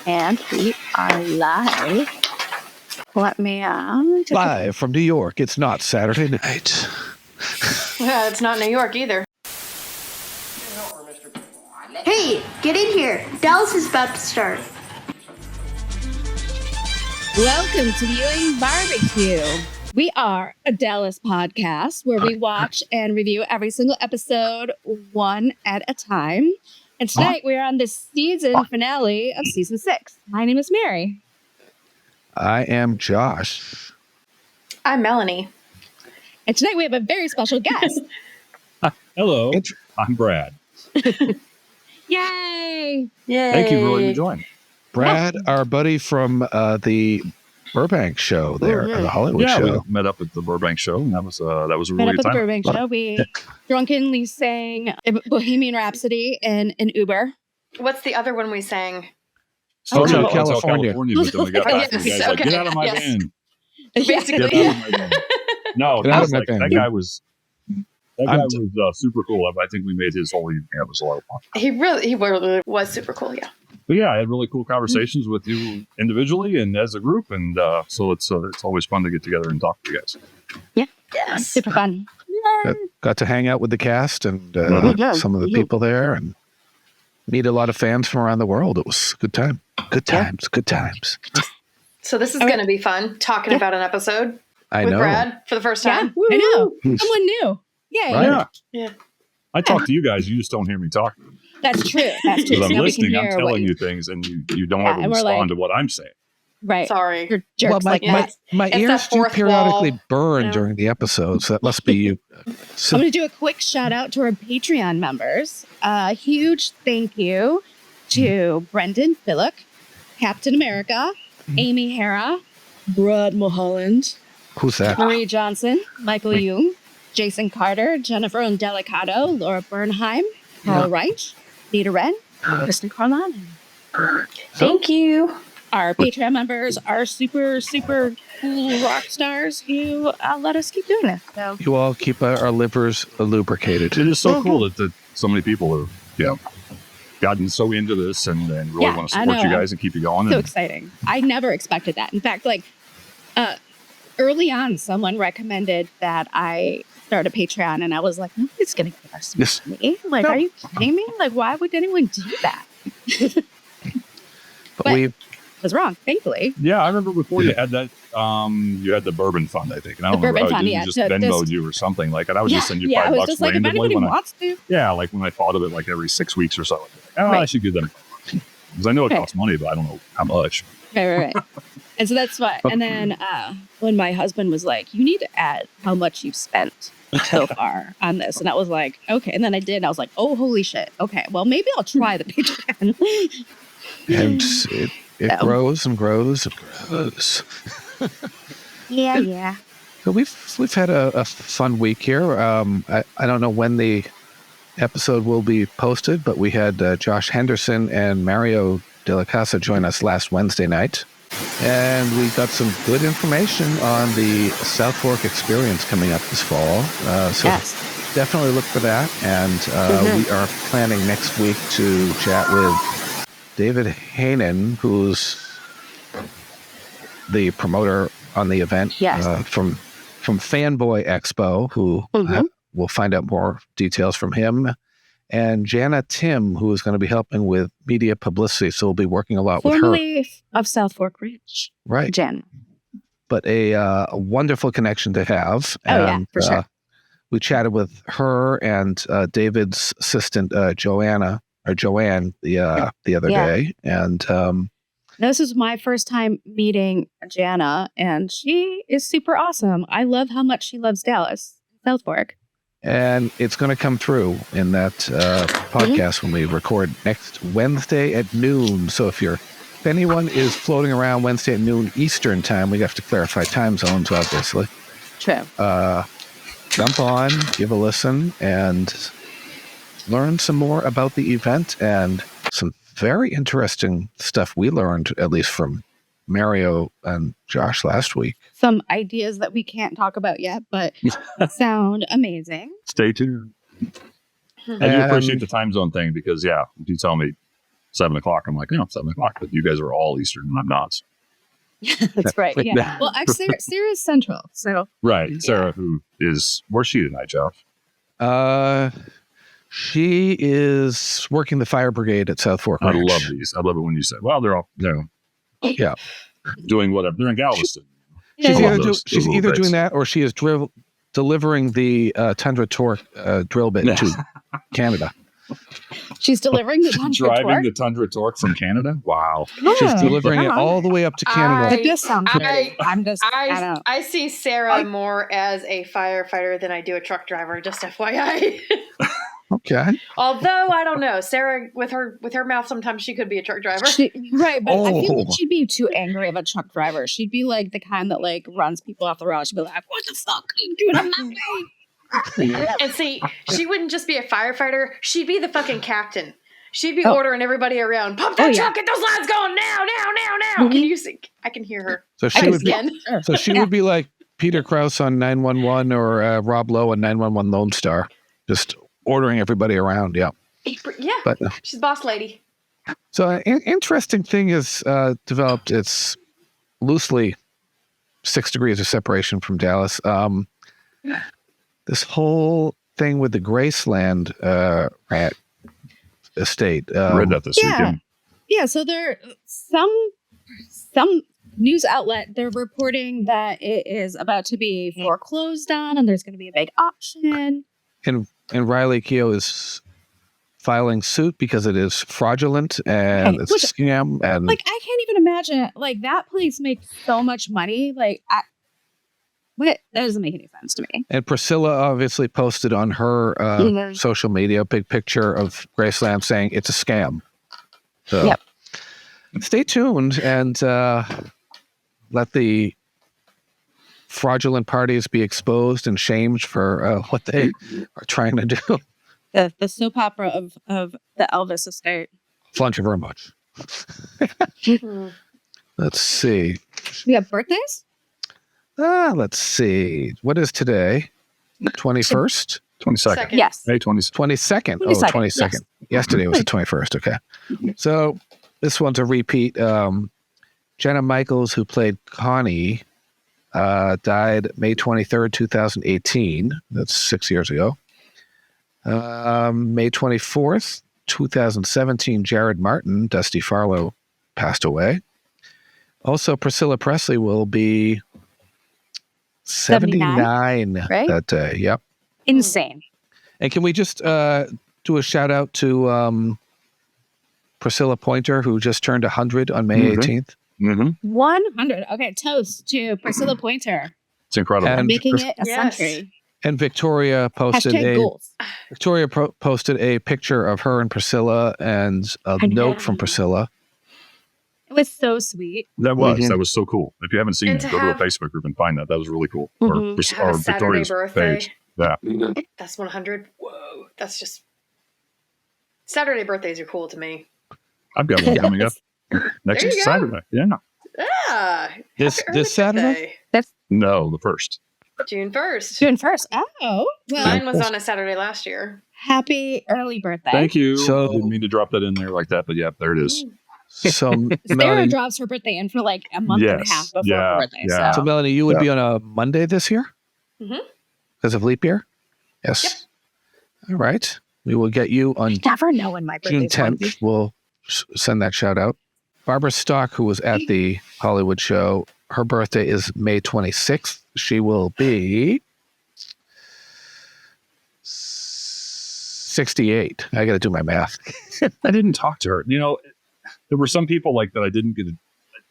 And we are live. Let me live from New York. It's not Saturday night. Yeah, it's not New York either. Hey, get in here. Dallas is about to start. Welcome to Ewing Barbecue. We are a Dallas podcast where we watch and review every single episode one at a time. And tonight we are on the season finale of season 6. My name is Mary. I am Josh. I'm Melanie. And tonight we have a very special guest. Hello, I'm Brad. Yay! Yay! Thank you for letting me join. Brad, our buddy from the Burbank show there, or the Hollywood show. We met up at the Burbank show, and that was a Met really up good at the time. Burbank show. We drunkenly sang Bohemian Rhapsody in an Uber. What's the other one we sang? Hotel Oh, California. But then we got back and you guys were like, get out of my van. Basically. Get out of my van. No, Get out of my van. that guy was super cool. I think we made his whole evening. It was a lot of fun. He really was super cool, yeah. But yeah, I had really cool conversations with you individually and as a group, and so it's always fun to get together and talk to you guys. Yeah. Yes. Super fun. Got to hang out with the cast and some of the people there and meet a lot of fans from around the world. It was a good time. Good times. So this is going to be fun, talking about an episode I with know. Brad for the first time. I know. Someone new. Yay. Right. Yeah. I talk to you guys. You just don't hear me talk. That's true. That's true. Because I'm Now we can listening, I'm hear telling what you things, and you don't Yeah, ever and we're respond like- to what I'm saying. Right. Sorry. You're jerks Well, like that. my It's ears that do fourth periodically wall, burn you know? during the episodes. That must be you. So, I'm going to do a quick shout out to our Patreon members. A huge thank you to Brendan Phillick, Captain America, Amy Hara, Brad Mulholland, who's that? Marie Johnson, Michael Jung, Jason Carter, Jennifer Delicato, Laura Bernheim, Carl Reich, Nita Wren, Kristen Carlon. Thank you. Our Patreon members are super, super cool rock stars who let us keep doing this. So You all keep our livers lubricated. It is so cool that so many people have gotten so into this and really Yeah, want to I support you know. guys and keep you going. so And exciting. I never expected that. In fact, early on, someone recommended that I start a Patreon, and I was like, nobody's going to give us Yes. money. Like, No. are you kidding me? Like, why would anyone do that? But But- we I was wrong, thankfully. yeah, I remember before you had that, you had the Bourbon Fund, I think. And I don't The remember Bourbon how Fund, you yeah, just so Venmoed just- you or something. Like, and I would just send you I was $5 just like, if randomly anybody when wants to. like when I thought of it like every 6 weeks or so. Like, I Right. should give them because I know it Right. costs money, but I don't know how much. Right. And so that's why. And then when my husband was like, you need to add how much you've spent so far on this. And I was like, okay. And then I did. And I was like, oh, holy shit. Okay. Well, maybe I'll try the Patreon. and it grows and grows and grows. Yeah. So we've had a fun week here. I don't know when the episode will be posted, but we had Josh Henderson and Mario De La Casa join us last Wednesday night. And we got some good information on the SOUTHFORK experience coming up this fall. So Yes. definitely look for that. And we are planning next week to chat with David Hainan, who's the promoter on the event from Fanboy Expo, who we'll find out more details from him. And Jana Tim, who is going to be helping with media publicity. So we'll be working a lot with her. Formerly of SOUTHFORK Ridge. Right. Jen. But a wonderful connection to have. Oh, and, yeah, for sure. We chatted with her and David's assistant, Joanne, the other day. And This is my first time meeting Jana, and she is super awesome. I love how much she loves Dallas, SOUTHFORK. And it's going to come through in that podcast when we record next Wednesday at noon. So if anyone is floating around Wednesday at noon Eastern time, we have to clarify time zones, obviously. True. Jump on, give a listen, and learn some more about the event and some very interesting stuff we learned, at least from Mario and Josh last week. Some ideas that we can't talk about yet, but sound amazing. Stay tuned. I do appreciate the time zone thing because, you tell me 7 o'clock. I'm like, 7 o'clock, but you guys are all Eastern and I'm not. That's right. Yeah. Well, actually, Sarah's Central. So Right. Sarah, where's she tonight, Jeff? She is working the fire brigade at SOUTHFORK. I love these. I love it when you say, well, they're all, yeah, doing whatever. They're in Galveston. She's either doing that or she is delivering the Tundra Torque drill bit to Canada. She's delivering the Tundra Driving Torque? the Tundra Torque from Canada? Wow. She's delivering it all the way up to Canada. That does sound great. I see Sarah more as a firefighter than I do a truck driver, just FYI. Okay. Although I don't know, Sarah with her mouth, sometimes she could be a truck driver. Right, but I feel like she'd be too angry of a truck driver. She'd be like the kind that like runs people off the road. She'd be like, "What the fuck are you doing on my way?" And see, she wouldn't just be a firefighter; she'd be the fucking captain. She'd be ordering everybody around. Pump that truck! Get those lads going now! Mm-hmm. Can you see? I can hear her. So she would be like Peter Krause on 911 or Rob Lowe on 911 Lone Star, just ordering everybody around. Yeah. But she's boss lady. So an interesting thing is developed. It's loosely 6 degrees of separation from Dallas. This whole thing with the Graceland rat estate. I read that this weekend. Yeah, so there some news outlet, they're reporting that it is about to be foreclosed on and there's going to be a big auction. And Riley Keough is filing suit because it is fraudulent and it's a scam. And like, I can't even imagine, like, that place makes so much money. Like, that doesn't make any sense to me. And Priscilla obviously posted on her social media a big picture of Graceland saying it's a scam. So stay tuned and let the fraudulent parties be exposed and shamed for what they are trying to do. The soap opera of the Elvis estate. Thank you very much. Let's see. We have birthdays? Let's see. What is today? 21st? 22nd. Yes. May 22nd. 22nd. Oh, 22nd. Yes. Yesterday was the 21st. Okay. So this one's a repeat. Jenna Michaels, who played Connie, died May 23rd, 2018. That's 6 years ago. May 24th, 2017, Jared Martin, Dusty Farlow, passed away. Also, Priscilla Presley will be 79 that day. Yep. Insane. And can we just do a shout out to Priscilla Pointer, who just turned 100 on May 18th? 100. Okay, toast to Priscilla Pointer. It's incredible. And making it a century. And Victoria posted posted a picture of her and Priscilla and a note from Priscilla. It was so sweet. That was so cool. If you haven't seen it, go to a Facebook group and find that. That was really cool. Or Victoria's page. Yeah. That's 100. Whoa. That's just Saturday birthdays are cool to me. I've got one coming up next Saturday. Yeah. This Saturday? No, the 1st. June 1st. June 1st. Oh. Well, mine was on a Saturday last year. Happy early birthday. Thank you. So, I didn't mean to drop that in there like that, but yeah, there it is. So Sarah drops her birthday in for like a month and a half before her birthday. Yeah. So Melanie, you would be on a Monday this year? Because of leap year? Yes. Yep. All right. We will get you on never know when my birthday June 10th. We'll send that shout out. Barbara Stock, who was at the Hollywood show, her birthday is May 26th. She will be 68. I got to do my math. I didn't talk to her. You know, there were some people like that I didn't get.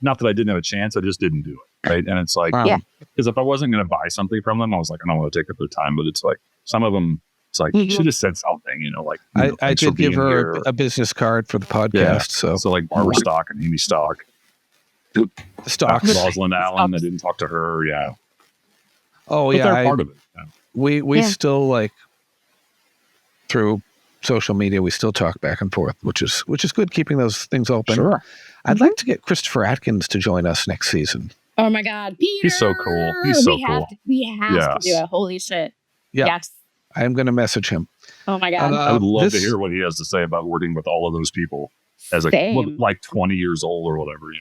Not that I didn't have a chance. I just didn't do it. Right. And it's like, because if I wasn't going to buy something from them, I was like, I don't want to take up their time. But it's like some of them, it's like, you should have said something, you know, like. I did give her a business card for the podcast. Yeah. So like Barbara Stock and Amy Stock. Stock. Rosalind Allen. I didn't talk to her. Yeah. Oh, but yeah. They're part of it. Yeah. We still like through social media, we still talk back and forth, which is good, keeping those things open. Sure. I'd like to get Christopher Atkins to join us next season. Oh my God, Peter! He's so cool. He's so cool. We have to do it. Holy shit! Yeah. Yes. I'm going to message him. Oh my God! I would love to hear what he has to say about working with all of those people as Same. like 20 years old or whatever.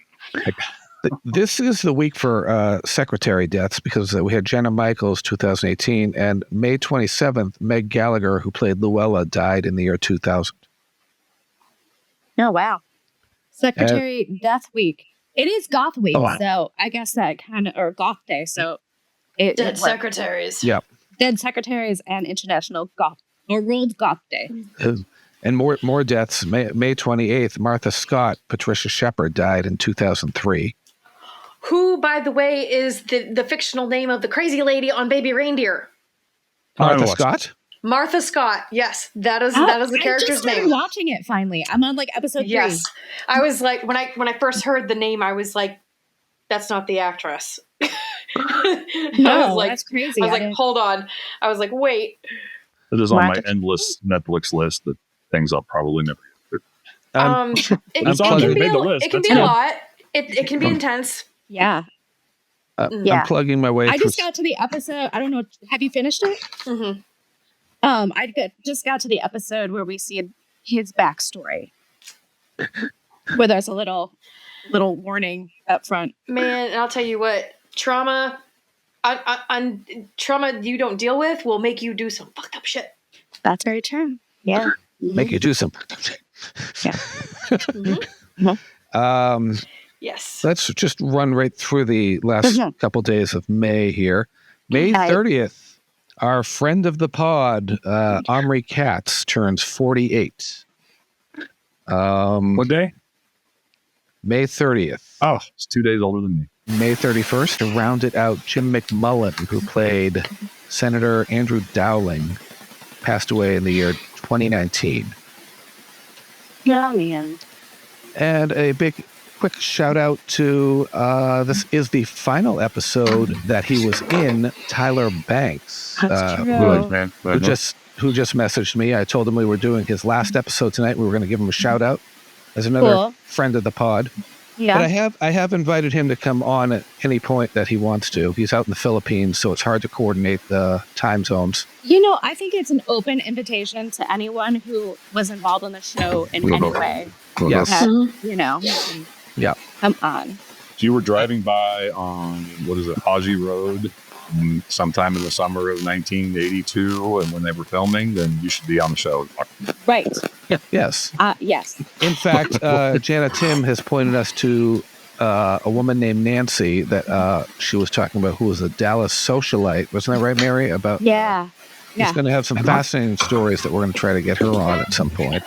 This is the week for secretary deaths because we had Jenna Michaels, 2018, and May 27th, Meg Gallagher, who played Luella, died in the year 2000. Oh, wow. Secretary Death Week. It is Goth Week, so I guess that kind of, or Goth Day, so it Dead secretaries. Yeah. Dead Secretaries and International Goth, or World Goth Day. And more deaths. May 28th, Martha Scott, Patricia Shepard, died in 2003. Who, by the way, is the fictional name of the crazy lady on Baby Reindeer? Martha Scott? Martha Scott. Yes, that is the character's name. I'm watching it finally. I'm on like episode 3. Yes, I was like when I first heard the name, I was like, "That's not the actress." No, that's crazy. I was like, "Hold on." I was like, "Wait." It is on my endless Netflix list that things I'll probably never get through. It can be a lot. It can be intense. Yeah. I'm plugging my way I through. just got to the episode. I don't know. Have you finished it? Mm-hmm. Just got to the episode where we see his backstory, where there's a little warning up front. Man, and I'll tell you what, trauma you don't deal with will make you do some fucked up shit. That's very true. Yeah. Make you do some. Yeah. Yes. Let's just run right through the last couple days of May here. May 30th, our friend of the pod, Omri Katz, turns 48. What day? May 30th. Oh, it's 2 days older than me. May 31st, to round it out, Jim McMullen, who played Senator Andrew Dowling, passed away in the year 2019. Yeah, man. And a quick shout out to this is the final episode that he was in, Tyler Banks, who just messaged me. I told him we were doing his last episode tonight. We were going to give him a shout out as another friend of the pod. Yeah. But I have invited him to come on at any point that he wants to. He's out in the Philippines, so it's hard to coordinate the time zones. I think it's an open invitation to anyone who was involved in the show in any way. Yes. Yeah. Come on. So you were driving by on, Haji Road sometime in the summer of 1982, and when they were filming, then you should be on the show. Right. Yes. Yes. In fact, Jana Tim has pointed us to a woman named Nancy that she was talking about, who was a Dallas socialite. Wasn't that right, Mary? About She's going to have some fascinating stories that we're going to try to get her on at some point.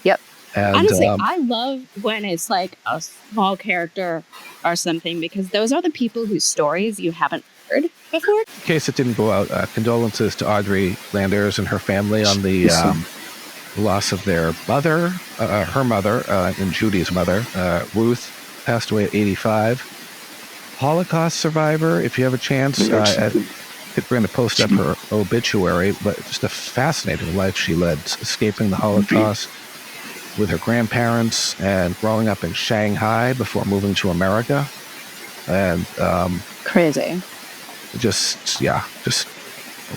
Yep. And, honestly, I love when it's like a small character or something, because those are the people whose stories you haven't heard before. In case it didn't go out, condolences to Audrey Landers and her family on the loss of their mother, her mother, and Judy's mother. Ruth passed away at 85. Holocaust survivor, if you have a chance, I think we're going to post up her obituary, but just a fascinating life she led, escaping the Holocaust with her grandparents and growing up in Shanghai before moving to America. And crazy. Just a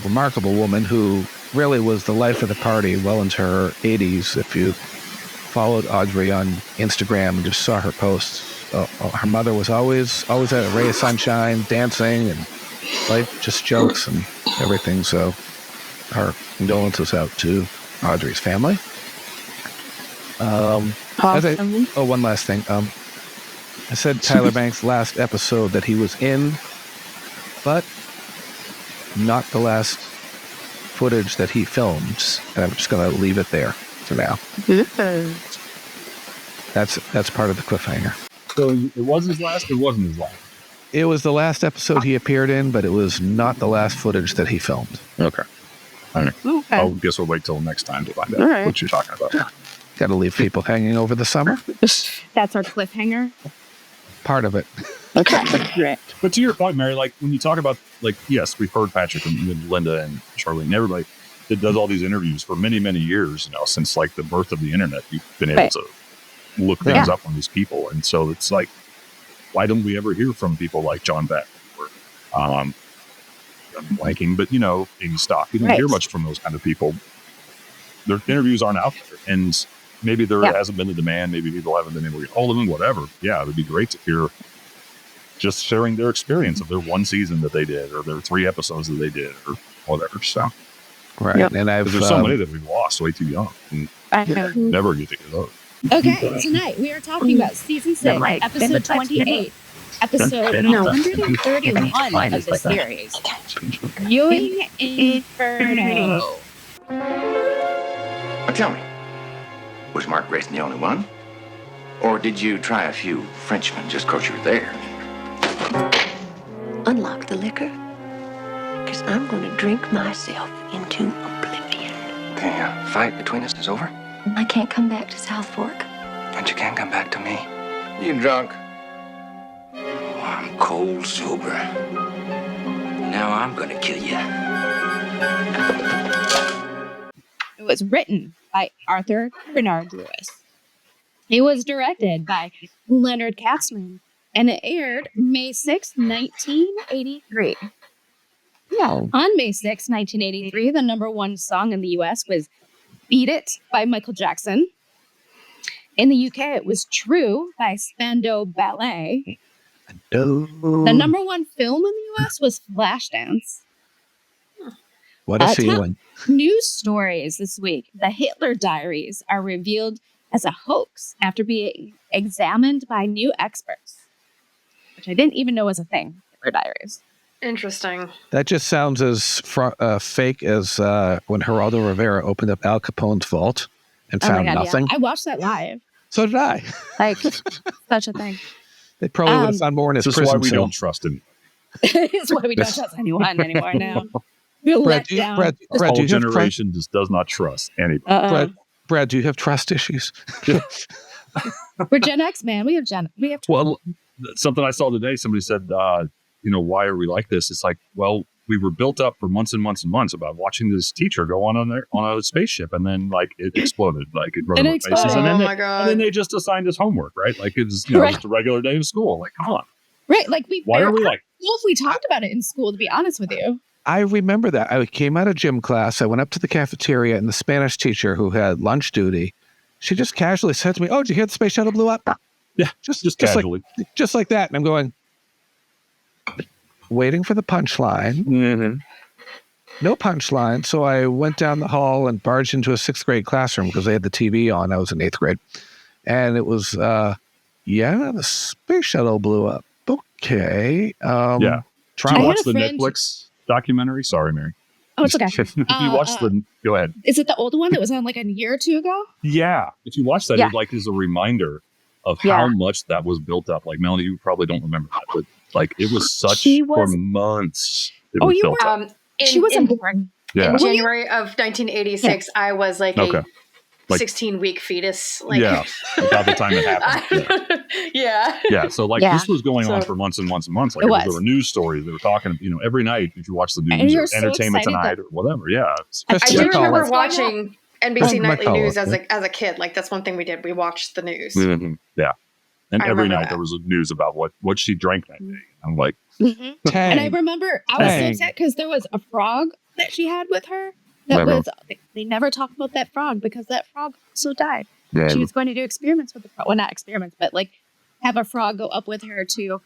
remarkable woman who really was the life of the party well into her 80s. If you followed Audrey on Instagram and just saw her posts, her mother was always at a ray of sunshine, dancing, and life just jokes and everything. So our condolences out to Audrey's family. One last thing. I said Tyler Banks' last episode that he was in, but not the last footage that he filmed. And I'm just going to leave it there for now. That's part of the cliffhanger. So it was his last, or wasn't his last? It was the last episode he appeared in, but it was not the last footage that he filmed. Okay. All right. Okay. I guess we'll wait till next time to find out what you're talking about. Got to leave people hanging over the summer. That's our cliffhanger. Part of it. Okay. Right. But to your point, Mary, like when you talk about, like, yes, we've heard Patrick and Linda and Charlene and everybody that does all these interviews for many, many years, since like the birth of the internet, you've been able to look things up on these people. And so it's like, why don't we ever hear from people like John Beck or I'm blanking, but Amy Stock? You don't hear much from those kind of people. Their interviews aren't out there. And maybe there hasn't been the demand. Maybe people haven't been able to get hold of them, whatever. Yeah, it would be great to hear just sharing their experience of their one season that they did or their 3 episodes that they did or whatever. So, right. Yep. And there's so many that we've lost way too young and never get to get those. Okay, tonight we are talking about season 6, episode 28, episode 131 of the series, Ewing Inferno. Now tell me, was Mark Grayson the only one? Or did you try a few Frenchmen just because you were there? Unlock the liquor, because I'm going to drink myself into oblivion. The fight between us is over? I can't come back to South Fork. And you can't come back to me. You drunk? Oh, I'm cold sober. Now I'm going to kill you. It was written by Arthur Bernard Lewis. It was directed by Leonard Katzman, and it aired May 6, 1983. Yeah. On May 6, 1983, the number 1 song in the U.S. was Beat It by Michael Jackson. In the UK, it was True by Spandau Ballet. The number 1 film in the U.S. was Flashdance. What a feeling. News stories this week. The Hitler Diaries are revealed as a hoax after being examined by new experts, which I didn't even know was a thing, Hitler Diaries. Interesting. That just sounds as fake as when Geraldo Rivera opened up Al Capone's vault and found nothing. Yeah. I watched that live. So did I. Like, such a thing. They probably would have found more in his prison. This is why we cell. don't trust him. It's why we don't trust anyone anymore now. We're Brad, let down. Brad, This do whole you have generation just does not trust anybody. Brad, do you have trust issues? We're Gen X, man. We have trust. Well, something I saw today, somebody said, why are we like this? It's like, well, we were built up for months and months and months about watching this teacher go on a spaceship, and then like it exploded, like it rode over faces, and then they just assigned us homework, right? Like it's just a regular day of school. Like, come on, right? Like why are we like? Well, if we talked about it in school, to be honest with you. I remember that. I came out of gym class. I went up to the cafeteria, and the Spanish teacher who had lunch duty, she just casually said to me, "Oh, did you hear the space shuttle blew up?" Yeah, just casually, just like that. And I'm going, waiting for the punchline. Mm-hmm. No punchline. So I went down the hall and barged into a 6th grade classroom because they had the TV on. I was in 8th grade. And it was, the space shuttle blew up. Okay. Did you watch the Netflix documentary? Sorry, Mary. Oh, it's okay. If you watched go ahead. Is it the old one that was on like a year or 2 ago? Yeah. If you watch that, it is a reminder of how much that was built up. Like, Melanie, you probably don't remember that, but like it was for months. It was built up. She was important. Yeah. In January of 1986, I was like a 16-week fetus. Like, about the time it happened. Yeah. So this was going on for months and months and months. Like there were news stories. They were talking, every night if you watch the news or Entertainment Tonight or whatever. Yeah. I do remember watching NBC Nightly News as a kid. Like that's one thing we did. We watched the news. Mm-hmm. Yeah. And every night there was news about what she drank that day. I'm like, and I remember I was so upset because there was a frog that she had with her. They never talked about that frog because that frog also died. Yeah. She was going to do experiments with the frog. Well, not experiments, but like have a frog go up with her to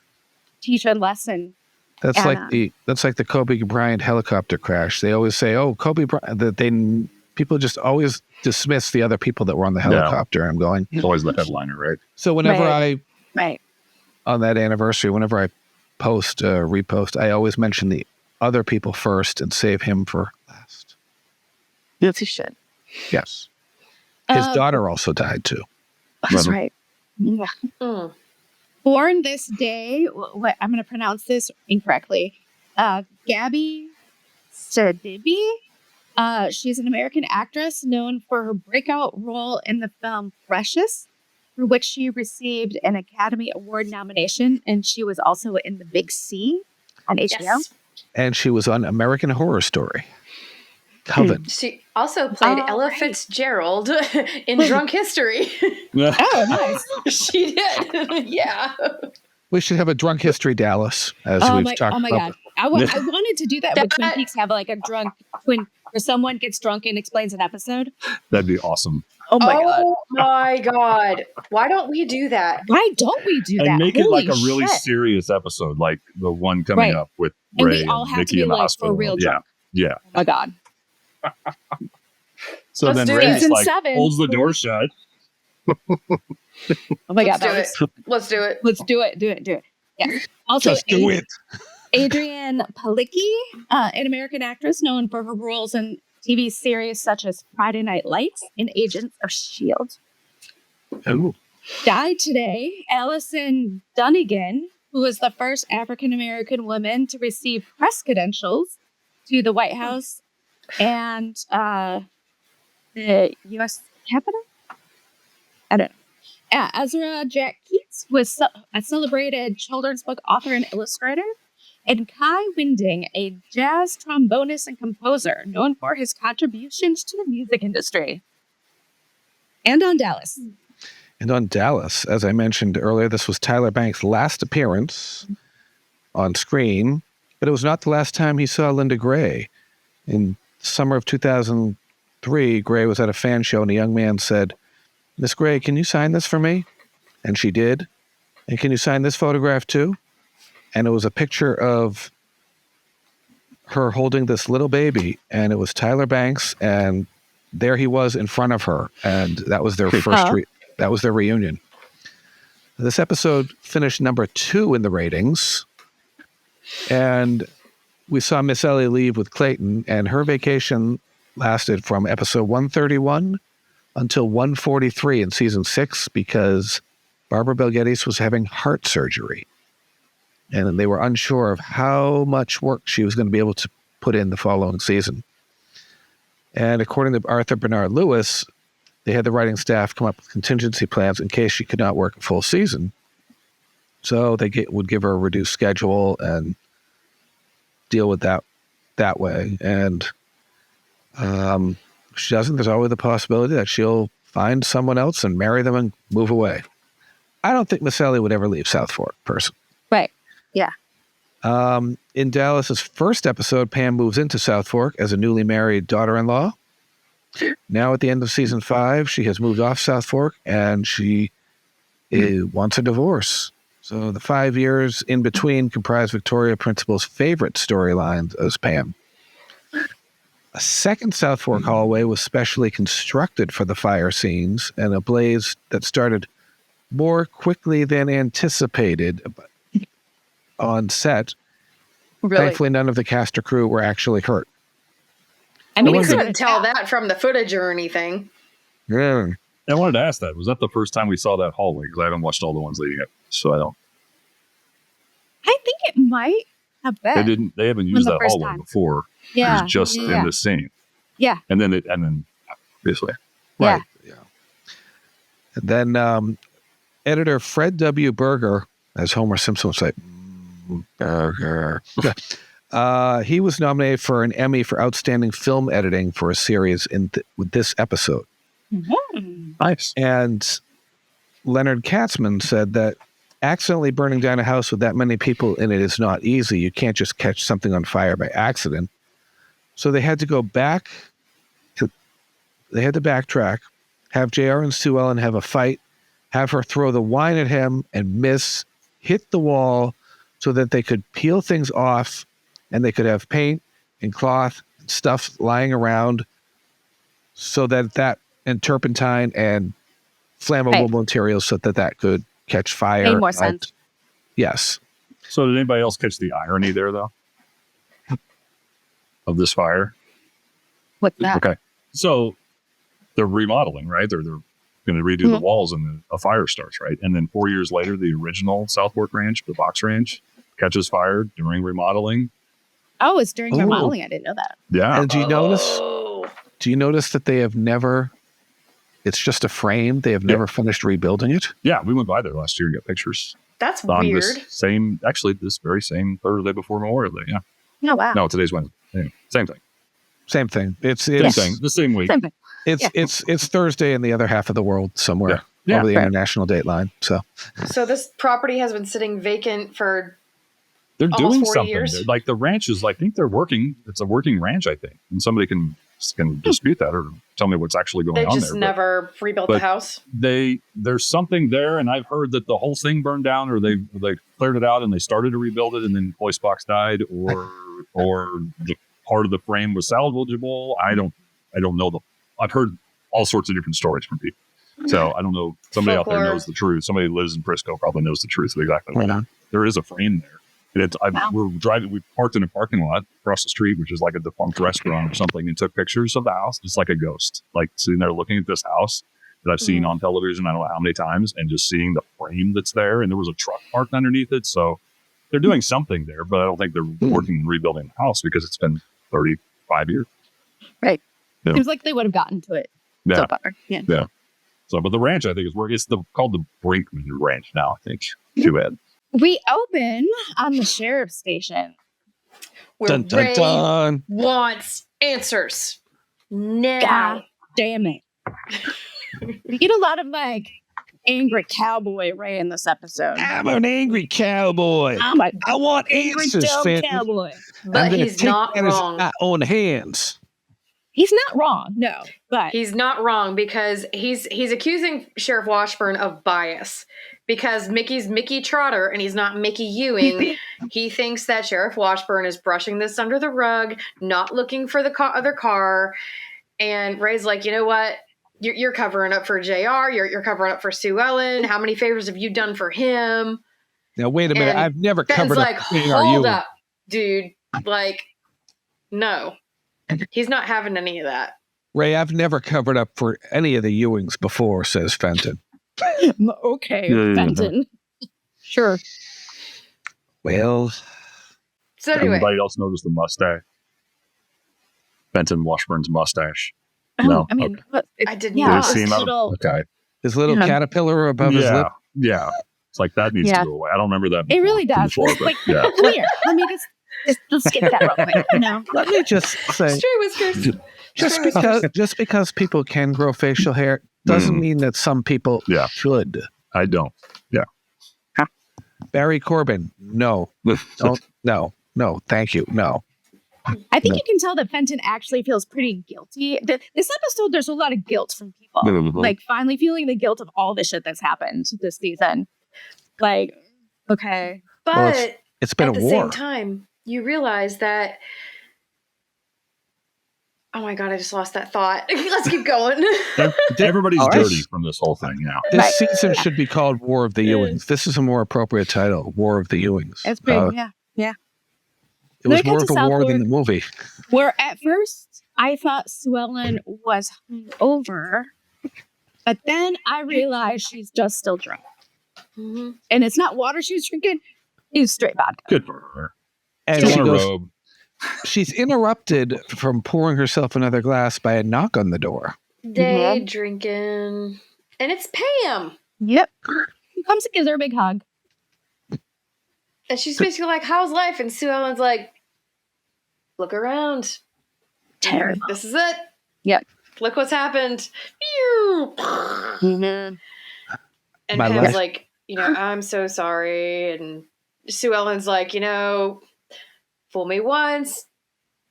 teach a lesson. That's like the Kobe Bryant helicopter crash. They always say, "Oh, Kobe Bryant." People just always dismiss the other people that were on the helicopter. I'm going. It's always the headliner, right? So whenever on that anniversary, whenever I repost, I always mention the other people first and save him for last. Yes, you should. Yes. His daughter also died too. That's right. Yeah. Born this day, I'm going to pronounce this incorrectly. Gabby Sidibe. She's an American actress known for her breakout role in the film Precious, for which she received an Academy Award nomination, and she was also in The Big C on HBO. Yes. And she was on American Horror Story. Coven. She also played Ella Fitzgerald in Drunk History. Oh, nice. She did. Yeah. We should have a Drunk History Dallas, as we've talked about. Oh, my God. I wanted to do that with Twin Peaks, have like a drunk twin where someone gets drunk and explains an episode. That'd be awesome. Oh my god. Oh my god. Why don't we do that? Why don't we do that? And make it like a Holy really shit. serious episode, like the one coming up with And Ray we all have Mickey to be in the like hospital. for real Yeah. drunk. Yeah. Oh my god. So Let's then do it. Ray Season like 7. holds the door shut. Oh my god, Let's do it. Let's do it. Let's do it. Do it. Do it. Yeah. Also, Just do it. Adrienne Palicki, an American actress known for her roles in TV series such as Friday Night Lights and Agents of S.H.I.E.L.D., Ooh. died today. Allison Dunnigan, who was the first African American woman to receive press credentials to the White House and the U.S. Capitol? I don't know. Yeah, Ezra Jack Keats was a celebrated children's book author and illustrator. And Kai Winding, a jazz trombonist and composer known for his contributions to the music industry. And on Dallas. And on Dallas, as I mentioned earlier, this was Tyler Banks' last appearance on screen, but it was not the last time he saw Linda Gray. In summer of 2003, Gray was at a fan show and a young man said, "Miss Gray, can you sign this for me?" And she did. "And can you sign this photograph too?" And it was a picture of her holding this little baby, and it was Tyler Banks, and there he was in front of her, and that was their that was their reunion. This episode finished number 2 in the ratings, and we saw Miss Ellie leave with Clayton, and her vacation lasted from episode 131 until 143 in season 6 because Barbara Bel Geddes was having heart surgery. And they were unsure of how much work she was going to be able to put in the following season. And according to Arthur Bernard Lewis, they had the writing staff come up with contingency plans in case she could not work a full season. So they would give her a reduced schedule and deal with that way. And if she doesn't, there's always the possibility that she'll find someone else and marry them and move away. I don't think Miss Ellie would ever leave South Fork, personally. Right. Yeah. In Dallas's first episode, Pam moves into South Fork as a newly married daughter-in-law. Now at the end of season 5, she has moved off South Fork and she wants a divorce. So the 5 years in between comprise Victoria Principal's favorite storyline as Pam. A second South Fork hallway was specially constructed for the fire scenes, and a blaze that started more quickly than anticipated on set. Really? Thankfully, none of the cast or crew were actually hurt. I mean, We it's couldn't tell that from the footage or anything. Yeah. I wanted to ask that. Was that the first time we saw that hallway? Because I haven't watched all the ones leading up. So I don't. I think it might have been. They haven't used the that first hallway time. before. Yeah. It was just in the scene. Yeah. And then obviously. Yeah. Right. Yeah. And then editor Fred W. Berger, as Homer Simpson would say, Berger. He was nominated for an Emmy for Outstanding Film Editing for a series with this episode. Mm-hmm. Nice. And Leonard Katzman said that accidentally burning down a house with that many people in it is not easy. You can't just catch something on fire by accident. So they had to go back. They had to backtrack, have JR and Sue Ellen have a fight, have her throw the wine at him and miss, hit the wall so that they could peel things off and they could have paint and cloth and stuff lying around so that and turpentine and flammable materials so that could catch fire. Made more sense. Yes. So did anybody else catch the irony there, though? Of this fire? What's that? Okay. So they're remodeling, right? They're going to redo the walls and a fire starts, right? And then 4 years later, the original South Fork Ranch, the box ranch, catches fire during remodeling. Oh, it's during remodeling. I didn't know that. Yeah. And do you notice that they have never, it's just a frame. They have never finished rebuilding it. Yeah. We went by there last year and got pictures. That's on weird. This very same Thursday before Memorial Day. Yeah. Oh, wow. No, today's Wednesday. Anyway, same thing. Same thing. It's The same week. Same thing. It's Thursday in the other half of the world somewhere over the international date line. So this property has been sitting vacant for they're almost doing 40 something. years. Like the ranch is, I think they're working. It's a working ranch, I think, and somebody can dispute that or tell me what's actually going They on just there. never rebuilt the house. There's something there, and I've heard that the whole thing burned down, or they cleared it out and they started to rebuild it, and then Voice Box died, or the part of the frame was salvageable. I don't know. I've heard all sorts of different stories from people, so I don't know. Somebody out there knows the truth. Somebody who lives in Frisco probably knows the truth of exactly what. There is a frame there. We're driving. We parked in a parking lot across the street, which is like a defunct restaurant or something, and took pictures of the house. It's like a ghost, like sitting there looking at this house that I've seen on television. I don't know how many times, and just seeing the frame that's there. And there was a truck parked underneath it, so they're doing something there. But I don't think they're working on rebuilding the house because it's been 35 years. Right. Yeah. Seems like they would have gotten to it so far. Yeah. Yeah. So, but the ranch I think is working. It's called the Brinkman Ranch now. I think. Too bad. We open on the sheriff's station. Where Dun, dun, Ray dun. wants answers now. God damn it. We get a lot of like angry cowboy Ray in this episode. I'm an angry cowboy. I'm a I want angry answers, dumb Fenton. cowboy. But he's not wrong. My own hands. He's not wrong, no. But He's not wrong because he's accusing Sheriff Washburn of bias because Mickey's Mickey Trotter and he's not Mickey Ewing. He thinks that Sheriff Washburn is brushing this under the rug, not looking for the other car. And Ray's like, you know what? You're covering up for JR. You're covering up for Sue Ellen. How many favors have you done for him? Now, wait a minute. And I've never Benton's covered like, up. Are hold you? up, dude. Like, no. He's not having any of that. Ray, I've never covered up for any of the Ewings before, says Fenton. okay, Fenton. Sure. Well, So anyway, Anybody else notice the mustache? Benton Washburn's mustache. Oh, No. I mean, I did yeah, not. Did it seem out? little, Okay. his little caterpillar above his lip. Yeah. It's like that needs to go away. I don't remember that. it before- really does. before, but Like, yeah. come here. Let me just skip that real quick. You know? Let me just say, Stray whiskers. just because people can grow facial hair doesn't mean that some people should. I don't. Yeah. Barry Corbin, no. Don't, no, thank you, no. I think you can tell that Fenton actually feels pretty guilty. This episode, there's a lot of guilt from people. Like, finally feeling the guilt of all the shit that's happened this season. Like, okay. But Well, it's been at a the war. same time, you realize that. Oh my God, I just lost that thought. Let's keep going. Everybody's All right. dirty from this whole thing now. This season should be called War of the Ewings. This is a more appropriate title, War of the Ewings. It's pretty, yeah. It was Then we more cut of to a war than Southfork. the movie. Where at first I thought Sue Ellen was hungover, but then I realized she's just still drunk. Mhm. And it's not water she's drinking, it's straight vodka. Good for her. And Still she in a goes, robe. she's interrupted from pouring herself another glass by a knock on the door. Day drinking. And it's Pam. Yep. He comes and gives her a big hug. And she's basically like, how's life? And Sue Ellen's like, look around. Terrible. This is it. Yep. Look what's happened. Pew! Mm-hmm. And My Pam's life. like, I'm so sorry. And Sue Ellen's like, fool me once.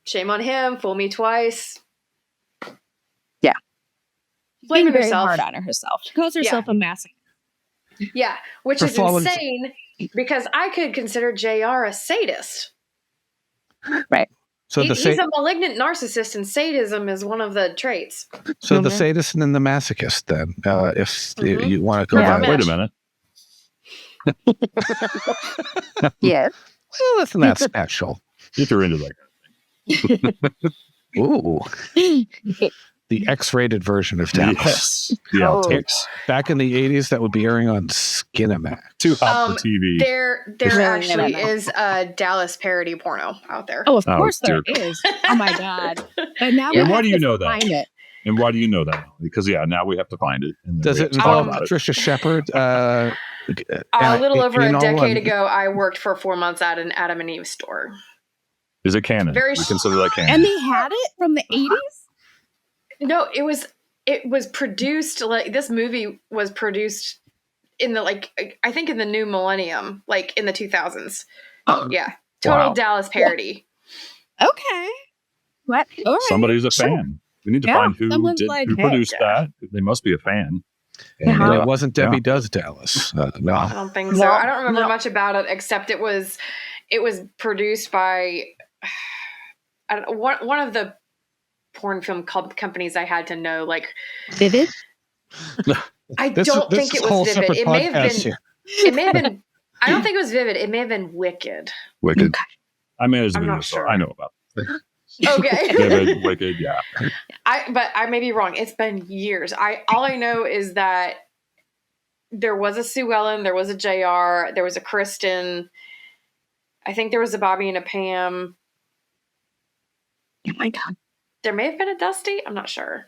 Shame on him. Fool me twice. Yeah. Blame Being very yourself. hard on herself. She calls herself a masochist. Yeah, which For is falling- insane because I could consider JR a sadist. Right. So He's a malignant narcissist, and sadism is one of the traits. the sadist and the masochist, then, if you want to go Yeah. by. Wait a minute. Yes. Well, isn't that special? Get her into that. Ooh. The X-rated version of Dallas. Yes. The outtakes. Back in the 80s, that would be airing on Skinamax. Too hot for TV. There Really actually never know. is a Dallas parody porno out there. Oh, of Oh, course there dear. is. Oh my God. But now And we why have do you to know that? find it. And why do you know that? Because, now we have to find it. And then Does we it have to talk involve about it. Patricia Shepard? A little over a in all decade one? ago, I worked for 4 months at an Adam and Eve store. Is it canon? Very we consider that canon. And they had it from the 80s? No, it was produced like this movie was produced in the I think in the new millennium, like in the 2000s. Yeah, total Wow. Dallas parody. Okay. What? All right. Somebody's a fan. We need to find who hey, produced that. They must be a fan. And it wasn't Debbie Does Dallas. No. I don't think so. I don't remember much about it except it was produced by one of the porn film companies I had to know, like Vivid. I don't think it was Vivid. It may have been. It may have been. I don't think it was Vivid. It may have been Wicked. Wicked. I mean, I'm not sure. I know about it. Okay. Vivid, Wicked, yeah. But I may be wrong. It's been years. All I know is that there was a Sue Ellen, there was a JR, there was a Kristen. I think there was a Bobby and a Pam. Oh my God. There may have been a Dusty. I'm not sure.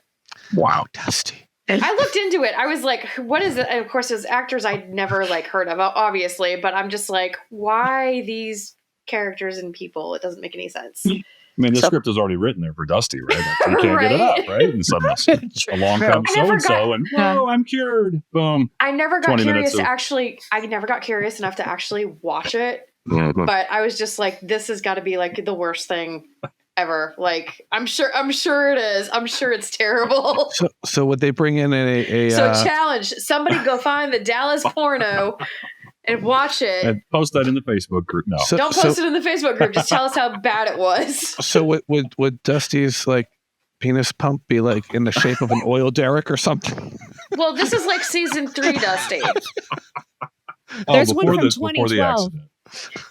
Wow, Dusty. I looked into it. I was like, what is it? And of course, there's actors I'd never heard of, obviously. But I'm just like, why these characters and people? It doesn't make any sense. I mean, the script is already written there for Dusty, right? Like, you can't get it up, right? And suddenly, along comes so-and-so, and whoa, I'm cured. Boom. I never got curious I never got curious enough to actually watch it. Mm-hmm. But I was just like, this has got to be like the worst thing ever. Like, I'm sure it is. I'm sure it's terrible. So would they bring in a challenge. Somebody go find the Dallas porno and watch it. And post that in the Facebook group. No. Don't post it in the Facebook group. Just tell us how bad it was. So would Dusty's like penis pump be like in the shape of an oil derrick or something? Well, this is like season 3 Dusty. There's one from 2012.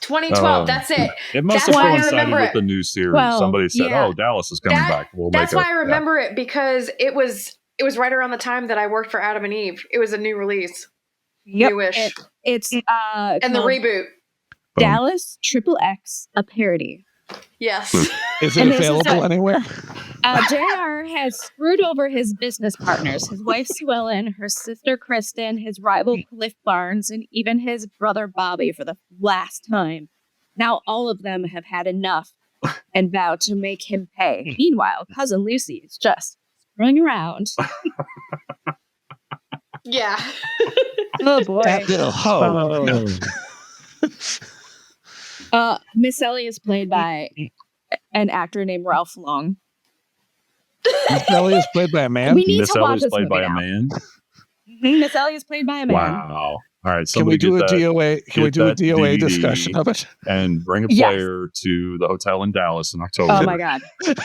2012. That's it. It must have coincided with the new series. Well, somebody said, "Oh, Dallas is coming back." That's why I remember it, because it was right around the time that I worked for Adam and Eve. It was a new release. Yep. Newish. It's and the reboot. Dallas XXX, a parody. Yes. Is it available anywhere? JR has screwed over his business partners, his wife Sue Ellen, her sister Kristen, his rival Cliff Barnes, and even his brother Bobby for the last time. Now all of them have had enough and vowed to make him pay. Meanwhile, cousin Lucy is just screwing around. Yeah. Oh boy. That little hoe. Miss Ellie is played by an actor named Ralph Long. Miss Ellie is played by a man? We need Miss to watch Ellie is this played movie by now. a man? Miss Ellie is played by a man. Wow. All right. Can we do a DOA? Can we do a DOA DVD discussion of it? and bring a player to the hotel in Dallas in October? Oh my God.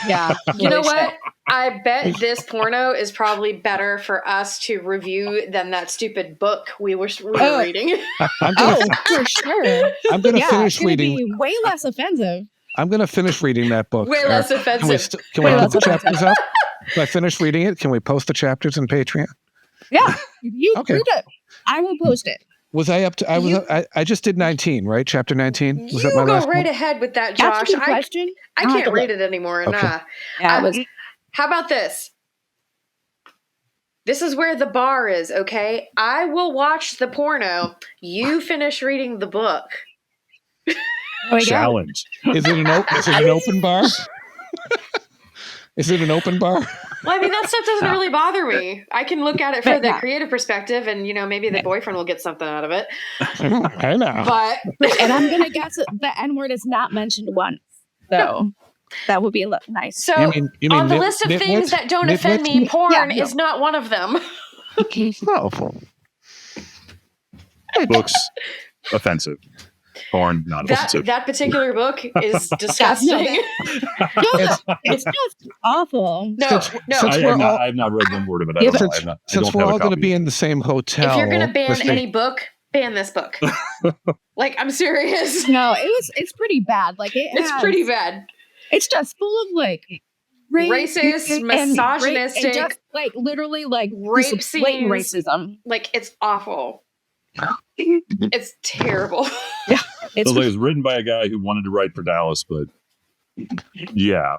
Yeah. You know what? I bet this porno is probably better for us to review than that stupid book we were reading. For sure. I'm going to finish reading. Be way less offensive. I'm going to finish reading that book. Way less offensive. Can we put the chapters up? If I finish reading it, can we post the chapters in Patreon? Yeah. You read it. I will post it. Was I up to? I just did 19, right? Chapter 19. Was that my go last right one? ahead with that, Josh. That's a good question. I can't read it anymore. Okay. Nah. How about this? This is where the bar is, okay? I will watch the porno. You finish reading the book. Challenge. Is it an open bar? Is it an open bar? Well, I mean, that stuff doesn't really bother me. I can look at it from the creative perspective, and maybe the boyfriend will get something out of it. I know. And I'm gonna guess the N word is not mentioned once, so that would be nice. So, you mean on the list of things that don't offend me, porn is not one of them. No. Books offensive. Porn not offensive. That particular book is disgusting. It's just awful. No. I have not read one word of it. Since we're all going to be in the same hotel, if you're going to ban any book, ban this book. Like, I'm serious. No, it's pretty bad. Like it's pretty bad. It's just full of like racist, misogynistic, and just like literally like rape scenes, racism. Like, it's awful. It's terrible. Yeah, it was written by a guy who wanted to write for Dallas, but he had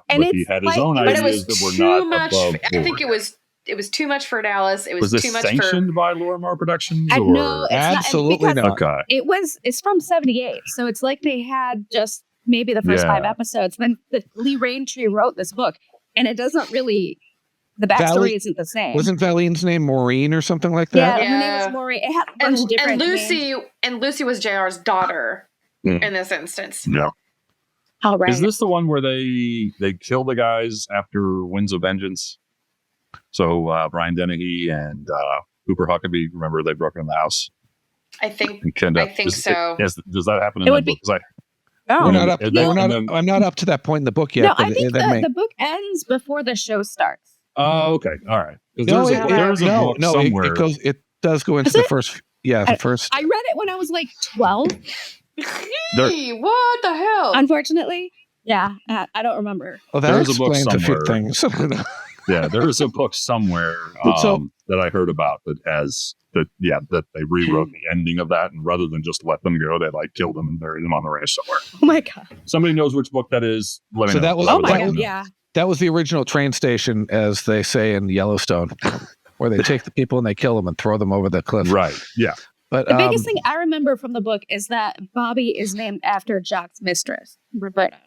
his own ideas that were not above board. I think it was too much for Dallas. It was this too much sanctioned by Lorimar Productions? No, it's absolutely not. Okay. It's from 78, so it's like they had just maybe the first 5 episodes. Then Lee Raintree wrote this book, and it doesn't really. The backstory isn't the same. Wasn't Valeen's name Maureen or something like that? Yeah, her name was Maureen. It had a bunch of different names. And Lucy was JR's daughter in this instance. Yeah. All right. Is this the one where they kill the guys after Winds of Vengeance? So Brian Dennehy and Cooper Huckabee, remember they broke in the house? I think And so. Does that happen in It the would be- book? We're not up. And then- I'm not up to that point in the book yet. No, but I think that may- the book ends before the show starts. Oh, okay, all right. 'Cause No, there's a book somewhere. It does go into Is the it? first. Yeah, the first. I read it when I was like 12. Hey, what the hell? Unfortunately, yeah, I don't remember. Well, that There's a book explains a few somewhere. things. Yeah, there is a book somewhere that I heard about that that they rewrote the ending of that, and rather than just let them go, they like killed them and buried them on the ranch somewhere. Oh my god! Somebody knows which book that is. Let me So know. that was- Oh my that god! was- Yeah. That was the original train station, as they say in Yellowstone, where they take the people and they kill them and throw them over the cliff. Right. Yeah. But The biggest thing I remember from the book is that Bobby is named after Jock's mistress, Roberta.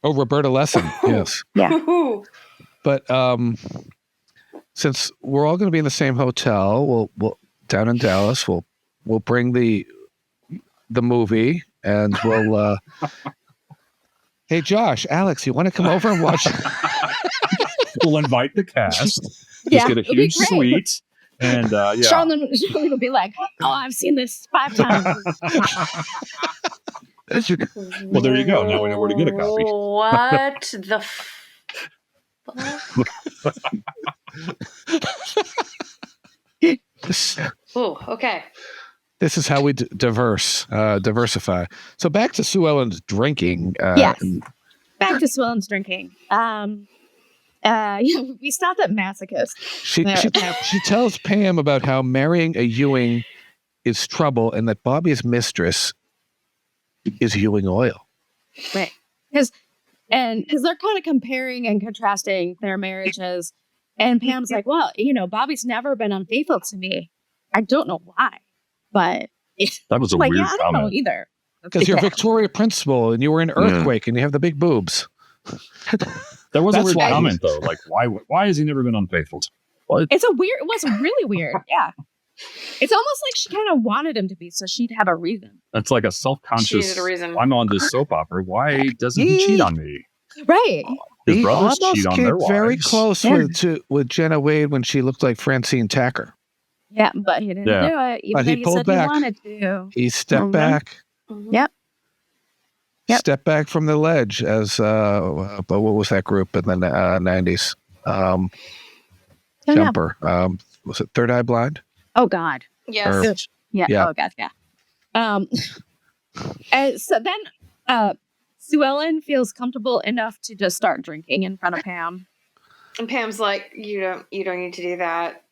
Oh, Roberta Lesson. Yes. Ooh. But since we're all going to be in the same hotel, we'll down in Dallas, we'll bring the movie, and we'll. Hey, Josh, Alex, you want to come over and watch? We'll invite the cast. Yeah, Just get a it'll be huge great. suite, and yeah. Charlene will be like, "Oh, I've seen this 5 times." Well, there you go. Now we know where to get a copy. What the Oh, okay. This is how we diversify. So back to Sue Ellen's drinking. Yes. Back to Swellen's drinking. We stopped at Masochist. She tells Pam about how marrying a Ewing is trouble, and that Bobby's mistress is Ewing oil. Right. Because they're kind of comparing and contrasting their marriages. And Pam's like, well, Bobby's never been unfaithful to me. I don't know why, but That was a like, weird yeah, I don't comment. know either. Because you're Victoria Principal and you were in Earthquake and you have the big boobs. That was a That's weird why comment, though. Like, why has he never been unfaithful to me? What? It was really weird. Yeah. It's almost like she kind of wanted him to be, so she'd have a reason. That's like a She self-conscious. needed a reason. I'm on this soap opera. Why doesn't he cheat on me? Right. His He brothers almost cheat on came their wives. very close with Jenna Wade when she looked like Francine Tacker. Yeah, but he didn't do it. Even But though he he pulled said back. he wanted to. He stepped Mhm. back. Yep. Yep. Stepped back from the ledge as but what was that group in the 90s? Don't know. Jumper. Was it Third Eye Blind? Oh God. Yes. Or- Yeah. Yeah. Oh God. Yeah. And so then Sue Ellen feels comfortable enough to just start drinking in front of Pam. And Pam's like, you don't need to do that.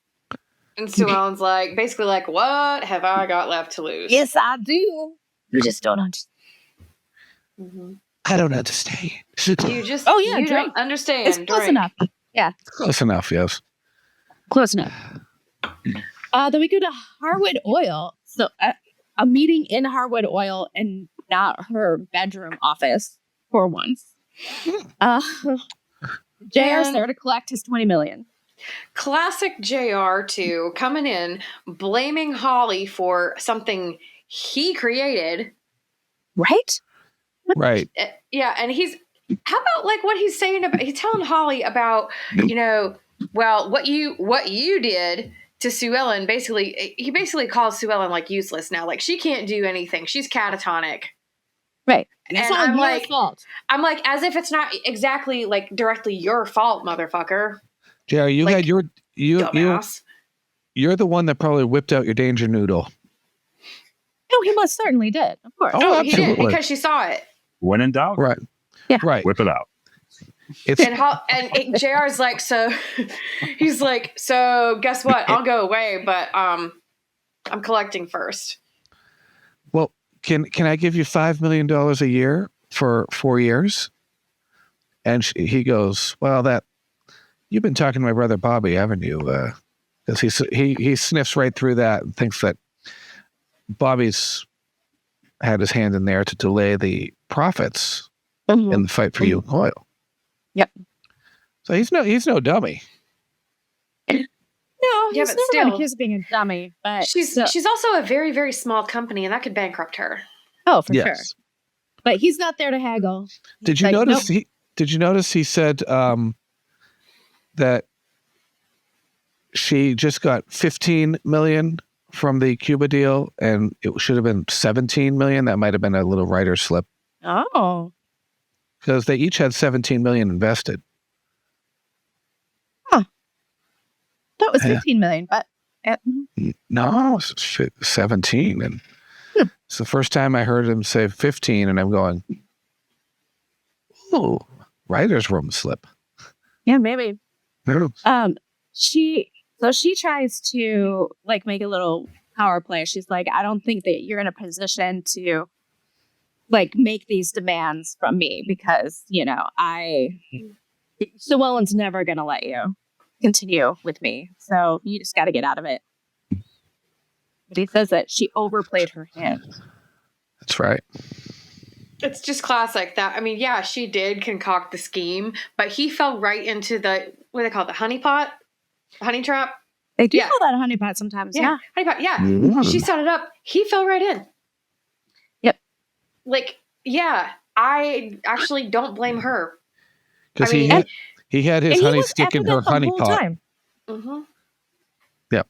And Sue Ellen's like, basically like, what have I got left to lose? Yes, I do. You just don't understand. Mhm. I don't understand. You just, Oh, yeah, you drink. don't understand. It's close Drink. enough. Close enough, yes. Close enough. Then we go to Harwood Oil. So a meeting in Harwood Oil and not her bedroom office for once. JR's there to collect his $20 million. Classic JR too, coming in, blaming Holly for something he created. Right? Right. Yeah, and how about like what he's saying about, he's telling Holly about, well, what you did to Sue Ellen. Basically, he basically calls Sue Ellen like useless now. Like she can't do anything. She's catatonic. Right. And it's And not I'm your like- fault. I'm like, as if it's not exactly like directly your fault, motherfucker. JR, you Like, had Dumbass. you're the one that probably whipped out your danger noodle. No, he most certainly did. Of course. Oh, He did absolutely. because she saw it. When in doubt, Right. Yeah. Right. whip it out. It's And JR's like, so he's like, so guess what? I'll go away, but I'm collecting first. well, can I give you $5 million a year for 4 years? And he goes, well, you've been talking to my brother Bobby, haven't you? Because he sniffs right through that and thinks that Bobby's had his hand in there to delay the profits Mhm. in the fight for Ewing Oil. Yep. So he's no dummy. No, Yeah, he's but never still. been accused of being a dummy. But She's also a very, very small company, and that could bankrupt her. oh, for sure. Yes. But he's not there to haggle. Did you Like, notice? nope. Did you notice he said that she just got 15 million from the Cuba deal, and it should have been 17 million. That might have been a little writer's slip Oh. because they each had 17 million invested. That was 15 million, but No, it's 17. And it's the first time I heard him say 15, and I'm going, oh, writer's room slip. yeah, maybe. No. She tries to like make a little power play. She's like, I don't think that you're in a position to like make these demands from me because, you know, Llewellyn's never going to let you continue with me. So you just got to get out of it. But he says that she overplayed her hand. That's right. It's just classic that, I mean, yeah, she did concoct the scheme, but he fell right into the, what do they call it, the honeypot? Honey trap? They do Yeah. call that a honeypot sometimes. Yeah. Honeypot, yeah. Mm. She set it up. He fell right in. Yep. Like, yeah, I actually don't blame her. Because I mean, he had his And he honey was stick in her evident the honey whole pot. time. Mm-hmm. Yep.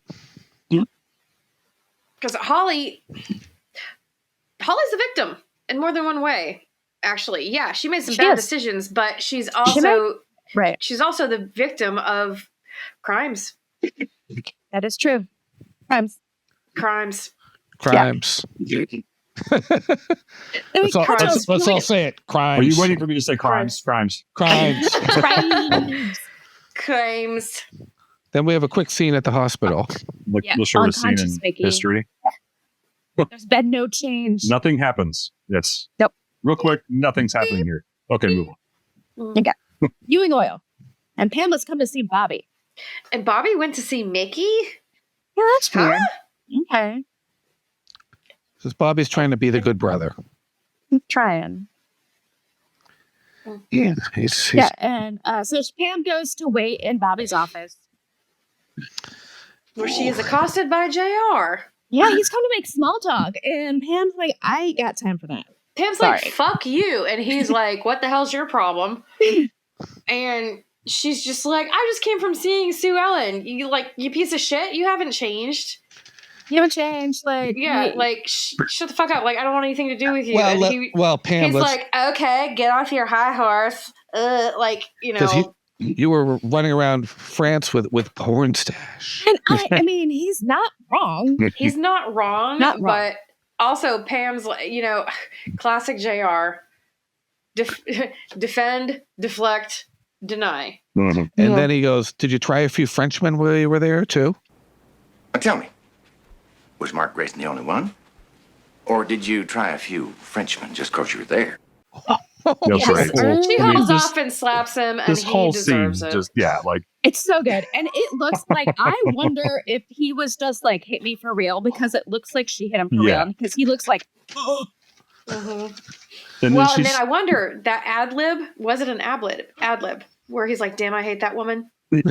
Because Holly's a victim in more than one way. Actually, yeah, she made some She bad is. decisions, but she's also Right. she's also the victim of crimes. That is true. Crimes. Crimes. Crimes. Let's all say it. Crimes. Are you waiting for me to say crimes? Crimes. Crimes. Crimes. Then we have a quick scene at the hospital. Yeah, The shortest scene in unconscious Mickey. history. There's been no change. Nothing happens. Yes. Nope. Real quick, nothing's happening here. Okay, move on. Okay. Ewing oil. And Pamela's come to see Bobby. And Bobby went to see Mickey? Yeah, that's Huh? weird. Okay. Because Bobby's trying to be the good brother. I'm trying. Yeah. He's Yeah, and so Pam goes to wait in Bobby's office. Where she is accosted by JR. Yeah, he's come to make small talk. And Pam's like, I ain't got time for that. Pam's Sorry. like, fuck you. And he's like, what the hell's your problem? And she's just like, I just came from seeing Sue Ellen. You piece of shit. You haven't changed. You haven't changed. Like, Yeah, like, shut the fuck up. Like, I don't want anything to do with you. well, And Pam, he's let's, like, okay, get off your high horse. Like, you because know. you were running around France with porn stash. and I mean, he's not wrong. He's not wrong. Not wrong. But also, Pam's, you know, classic JR. Defend, deflect, deny. Mm-hmm. And then he goes, did you try a few Frenchmen while you were there too? Now tell me, was Mark Grayson the only one? Or did you try a few Frenchmen just because you were there? That's right. She I mean, holds this- off and slaps him, and This he whole scene, deserves it. just like It's so good. And it looks like, I wonder if he was just like, hit me for real, because it looks like she hit him for Yeah. real. Because he looks like, Mhm. and Well, then and she's then I wonder, that ad lib, was it an ad lib where he's like, damn, I hate that woman? you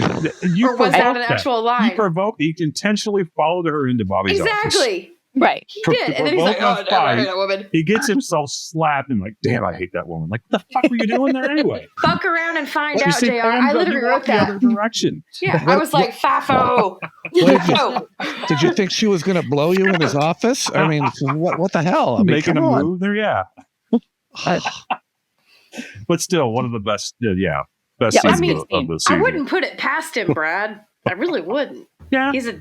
Or was that provoked an actual He line? provoked. He intentionally followed her into Bobby's office. Exactly. right. He To did. And then he's like, provoke oh, a damn, I hate fight. that woman. He gets himself slapped and like, damn, I hate that woman. Like, what the fuck were you doing there anyway? Fuck around and find You out, see JR. Pam I go- literally you wrote walk the that. other direction. Yeah, I was like, Fafo. Fafo. Did you think she was going to blow you in his office? I mean, what the hell? I mean, Making come a on. move there, yeah. But still, one of the best, best Yeah, scenes I mean, of the I season. wouldn't put it past him, Brad. I really wouldn't. Yeah. He's a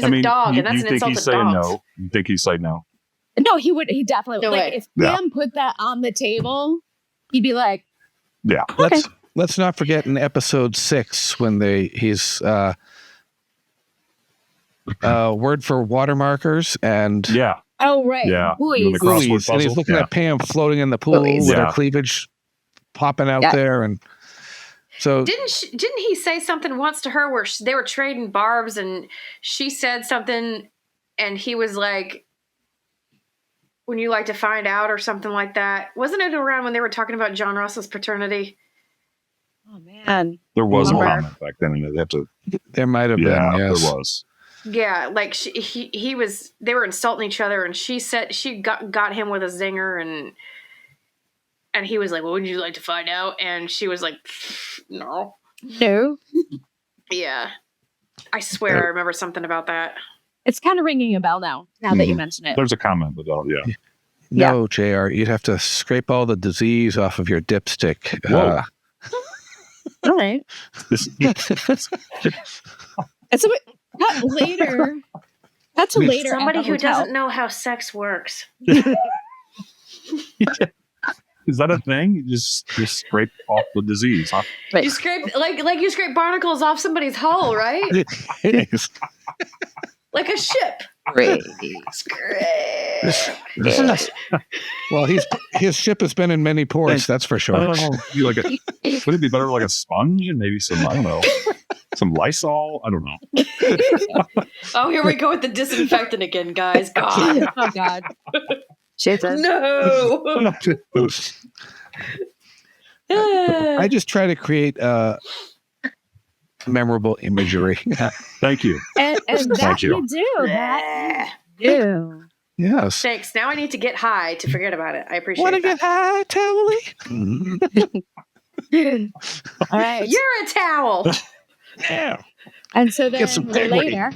I mean, dog, you, and that's you an think insult he's to saying dogs. no? You think he's saying no? No, he would. He definitely No would. Like, way. if Yeah. Pam put that on the table, he'd be like, Yeah. Let's not forget in episode 6 when he's word for watermarkers and Yeah. oh, right. Yeah. Buoys. Doing the crossword buoys, and he's puzzle. looking Yeah. at Pam floating in the pool Buoys. with her Yeah. cleavage popping out Yeah. there, and so Didn't he say something once to her where they were trading barbs and she said something and he was like, when you like to find out or something like that? Wasn't it around when they were talking about John Russell's paternity? Oh, man. There was a Remember? comment back then, and they have to. there might have Yeah, been, yes. there was. Yeah, like he was, they were insulting each other and she said, she got him with a zinger and he was like, well, would you like to find out? And she was like, no. No. Yeah. I swear I remember something about that. It's kind of ringing a bell now that you mention it. There's a comment, but yeah. No, JR, you'd have to scrape all the disease off of your dipstick. Whoa. All right. And so cut later. Cut to later. Somebody at the who hotel. doesn't know how sex works. Is that a thing? You just scrape off the disease, huh? Right. You scrape like you scrape barnacles off somebody's hull, right? Like a ship. Great. Well, his ship has been in many ports, that's for sure. Would it be better like a sponge and maybe some, I don't know, some Lysol? I don't know. Oh, here we go with the disinfectant again, guys. God. Oh, God. Jesus. No. I just try to create memorable imagery. Thank you. And that Thank you. you do. That you do. Yes. Thanks. Now I need to get high to forget about it. I appreciate Want to that. get high, Tally? All right. You're a towel. Yeah. And so then Get some integrity. later,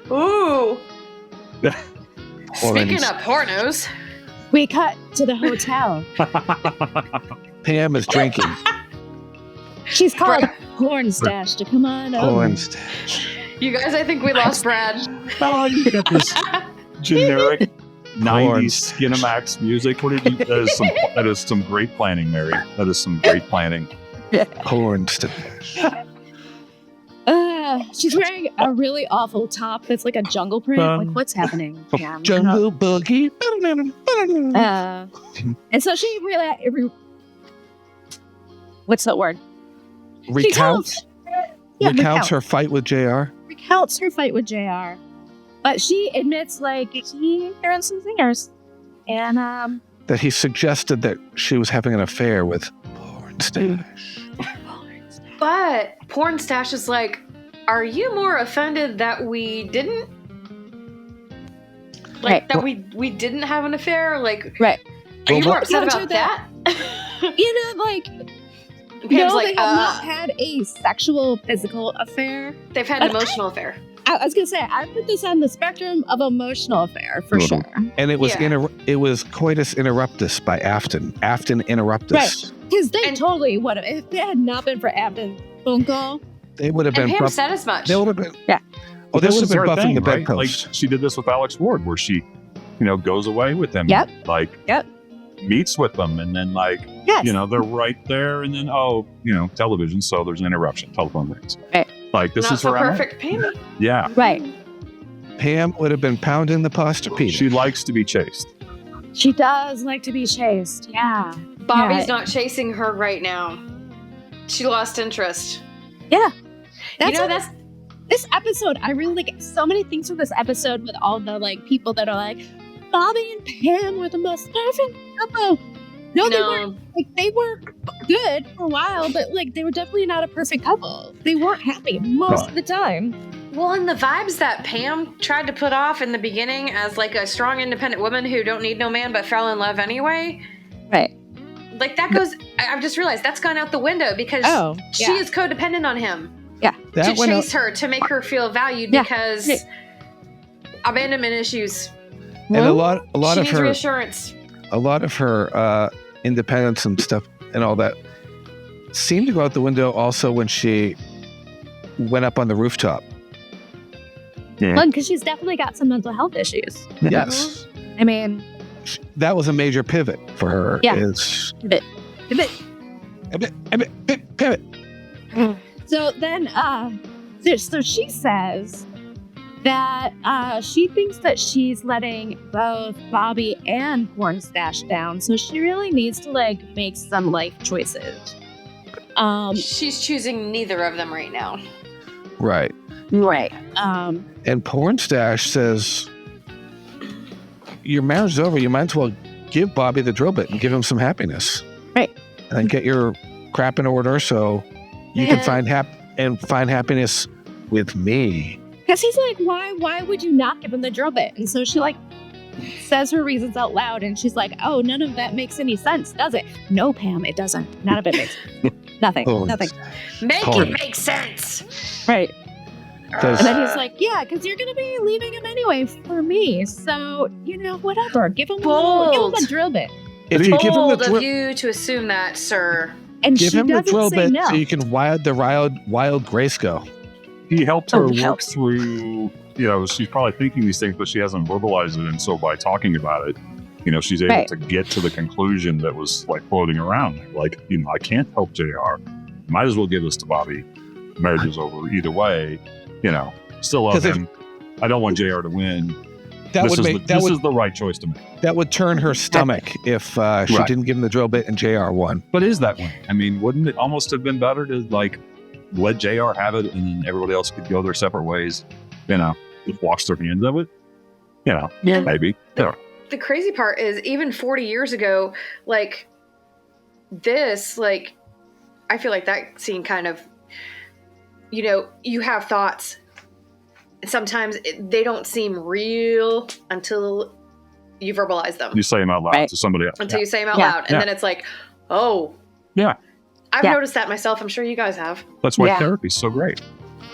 Ooh. Well, then Speaking of pornos. we cut to the hotel. Pam is drinking. She's called Porn Stash to come on over. Porn stash. You guys, I think we lost Brad. Oh, you got this generic Porn 90s Skinamax music. That is some great planning, Mary. That is some great planning. Porn stash. She's wearing a really awful top that's like a jungle print. Like, what's happening? Yeah, Jungle boogie. And so she what's that word? Recounts her fight with JR. Recounts her fight with JR. But she admits, like, he hearing some singers. And, That he suggested that she was having an affair with Porn stash. But Porn Stash is like, are you more offended that we didn't? Like, Right. that we didn't have an affair? Like, right. are you Well, more upset what- about that? You know, like, Pam's no, like, they have not had a sexual, physical affair. they've had an emotional affair. I was going to say, I put this on the spectrum of emotional affair, for sure. And it was Yeah. it was coitus interruptus by Afton. Afton interruptus. Right. Because they And- totally would have. If it had not been for Afton's phone call. They would have And been Pam said as much. They would have been. Yeah. Oh, they This would have is been her buffing thing, the right? bedpost. Like she did this with Alex Ward, where she, goes away with them. Yep. Like, meets with them, and then Yes. they're right there, and then television. So there's an interruption. Telephone rings. Right. Like this Not is so her MO. perfect, Pam. Yeah. Right. Pam would have been pounding the posturpedal. She likes to be chased. She does like to be chased. Yeah. Bobby's Yeah. not chasing her right now. She lost interest. Yeah. That's This episode, I really like so many things from this episode with all the like people that are like, Bobby and Pam were the most perfect couple. No, they weren't. Like, they were good for a while, but like they were definitely not a perfect couple. They weren't happy most of the time. Well, and the vibes that Pam tried to put off in the beginning as like a strong, independent woman who don't need no man but fell in love anyway. Right. Like that goes. I've just realized that's gone out the window because she is codependent on him. Yeah. That To went chase her, to make her feel valued because abandonment issues. and a lot She of needs her reassurance. independence and stuff and all that seemed to go out the window also when she went up on the rooftop. Well, because she's definitely got some mental health issues. Yes. I mean, That was a major pivot for her. Yeah. Is a bit. pivot. So then, so she says that she thinks that she's letting both Bobby and Porn Stash down. So she really needs to like make some life choices. She's choosing neither of them right now. Right. Right. And Porn Stash says, your marriage is over. You might as well give Bobby the drill bit and give him some happiness. Right. And then get your crap in order so you can find happiness with me. Because he's like, why would you not give him the drill bit? And so she like says her reasons out loud, and she's like, oh, none of that makes any sense, does it? No, Pam, it doesn't. None of it makes sense. Nothing. Oh, Nothing. Make Porn. it make sense. Right. Does- And then he's like, yeah, because you're going to be leaving him anyway for me. So, whatever. Give him a drill bit. If you give him the Bold of drill, you to assume that, sir. And give she him the doesn't drill say bit no. so you can wild Grace go. He helped her he work helped. through, she's probably thinking these things, but she hasn't verbalized it. And so by talking about it, she's able Right. to get to the conclusion that was like floating around. Like, I can't help JR. Might as well give this to Bobby. Marriage is over either way. Still love 'Cause if- him. I don't want JR to win. That This would is the right choice to make. that would turn her stomach if she Right. didn't give him the drill bit and JR won. But is that one? I mean, wouldn't it almost have been better to let JR have it and then everybody else could go their separate ways? Just wash their hands of it. Yeah. Maybe. Yeah. The crazy part is, even 40 years ago, this, I feel like that scene kind of, you have thoughts. Sometimes they don't seem real until you verbalize them. You say them out loud Right. to somebody else. Until you say them out Yeah. loud. And then it's like, oh. Yeah. I've Yeah. noticed that myself. I'm sure you guys have. That's why Yeah. therapy's so great.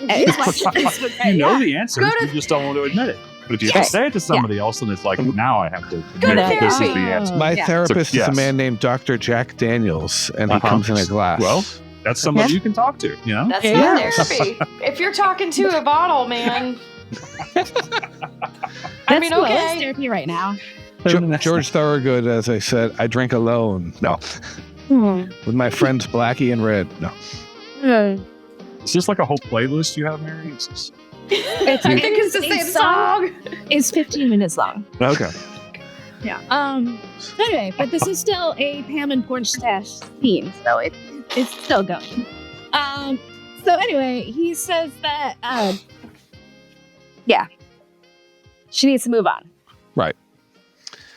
It's You know the answers, Go to- you just don't want to admit it. But if you Right. say it to somebody else, then it's like, now I have to Go admit to that this is the therapy. answer. My Yeah. therapist So, yes. is a man named Dr. Jack Daniels, and he Uh-huh. comes in a glass. Well, that's somebody you can talk to, That's Yeah. not therapy. If you're talking to a bottle, man. That's mean, cool. okay. It's therapy right now. George Thorogood, as I said, I drink alone. No. With my friends Blackie and Red. No. It's just like a whole playlist you have, Mary. It's just... I think it's the same song. It's 15 minutes long. Okay. Yeah. Anyway, but this is still a Pam and Porn Stash scene, so it's still going. So anyway, he says that she needs to move on. Right.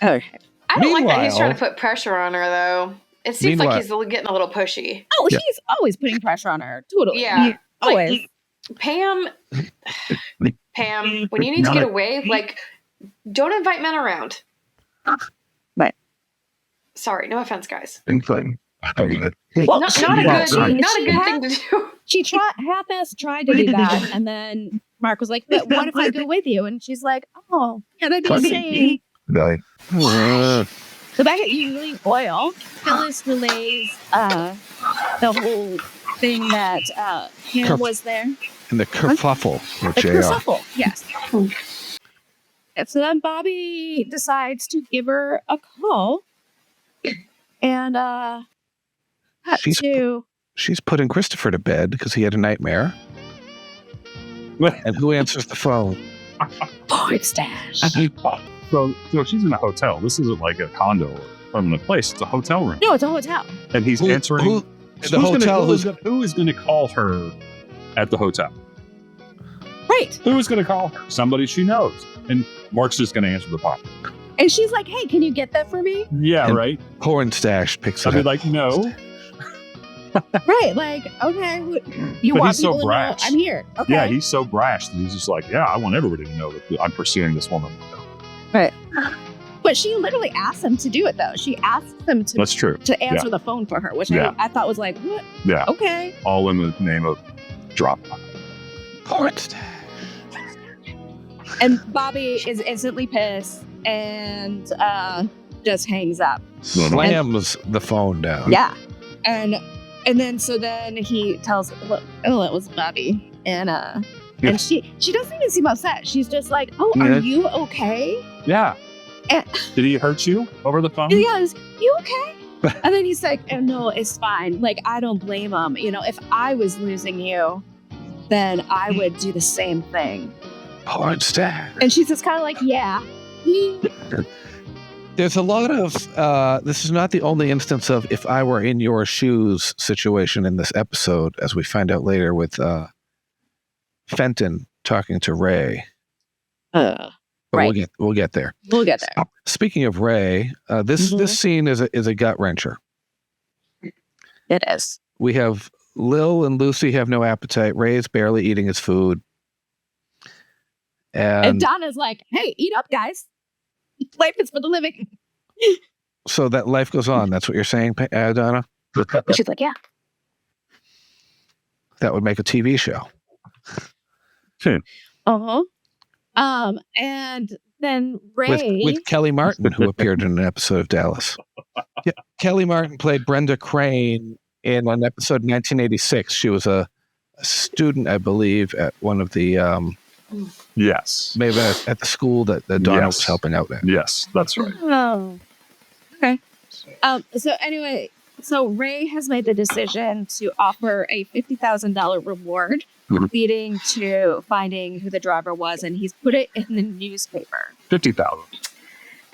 Okay. I don't like that he's Meanwhile- trying to put pressure on her, though. It seems like Meanwhile- he's getting a little pushy. Oh, Yeah. he's always putting pressure on her. Totally. Yeah. Always. Pam, when you need to get away, don't invite men around. Right. Sorry, no offense, guys. Well, Not a good thing to do. She half-assed tried to do that, and then Mark was like, "But what if I go with you?" And she's like, "Oh, can I be safe?" So back at Ewing Oil, Phyllis relays the whole thing that Pam was there. And the kerfuffle with The JR. kerfuffle, yes. And so then Bobby decides to give her a call, and She's putting Christopher to bed because he had a nightmare. And who answers the phone? Porn Stash. So she's in a hotel. This isn't like a condo or permanent place. It's a hotel room. No, it's a hotel. And he's answering. The hotel Who is going to call her at the hotel? Right. Who is going to call her? Somebody she knows. And Mark's just going to answer the phone. And she's like, "Hey, can you get that for me?" Yeah, And right. Porn Stash picks I'd it be up. like, no. Right. Like, okay, you But want he's so people to know brash. I'm here. Okay. Yeah, he's so brash that he's just like, yeah, I want everybody to know that I'm pursuing this woman. But she literally asked him to do it, though. She asked him to That's true. answer the phone for her, which Yeah. I thought was like, what? Yeah. Okay. All in the name of drop. Porn Stash. And Bobby is instantly pissed and just hangs up. Slams the phone down. Yeah. And then he tells, "Oh, it was Bobby," and she doesn't even seem upset. She's just like, "Oh, Yeah. are you okay?" Yeah. And- Did he hurt you over the phone? And he goes, "You okay?" And then he's like, "Oh, no, it's fine. Like, I don't blame him. If I was losing you, then I would do the same thing." Porn Stash. And she's just kind of like, "Yeah." There's a lot of, this is not the only instance of if I were in your shoes situation in this episode, as we find out later with Fenton talking to Ray. But Right. we'll get there. We'll get there. Speaking of Ray, this scene is a gut wrencher. it is. We have Lil and Lucy have no appetite. Ray's barely eating his food. And And Donna's like, "Hey, eat up, guys. Life is for the living." so that life goes on. That's what you're saying, Donna? She's like, yeah. That would make a TV show. Uh-huh. And then Ray with Kelly Martin, who appeared in an episode of Dallas. Yeah, Kelly Martin played Brenda Crane in an episode in 1986. She was a student, I believe, at one of the Yes. maybe at the school that Donna was helping out at. Yes, that's right. Oh. Okay. So anyway, so Ray has made the decision to offer a $50,000 reward leading to finding who the driver was, and he's put it in the newspaper. 50,000.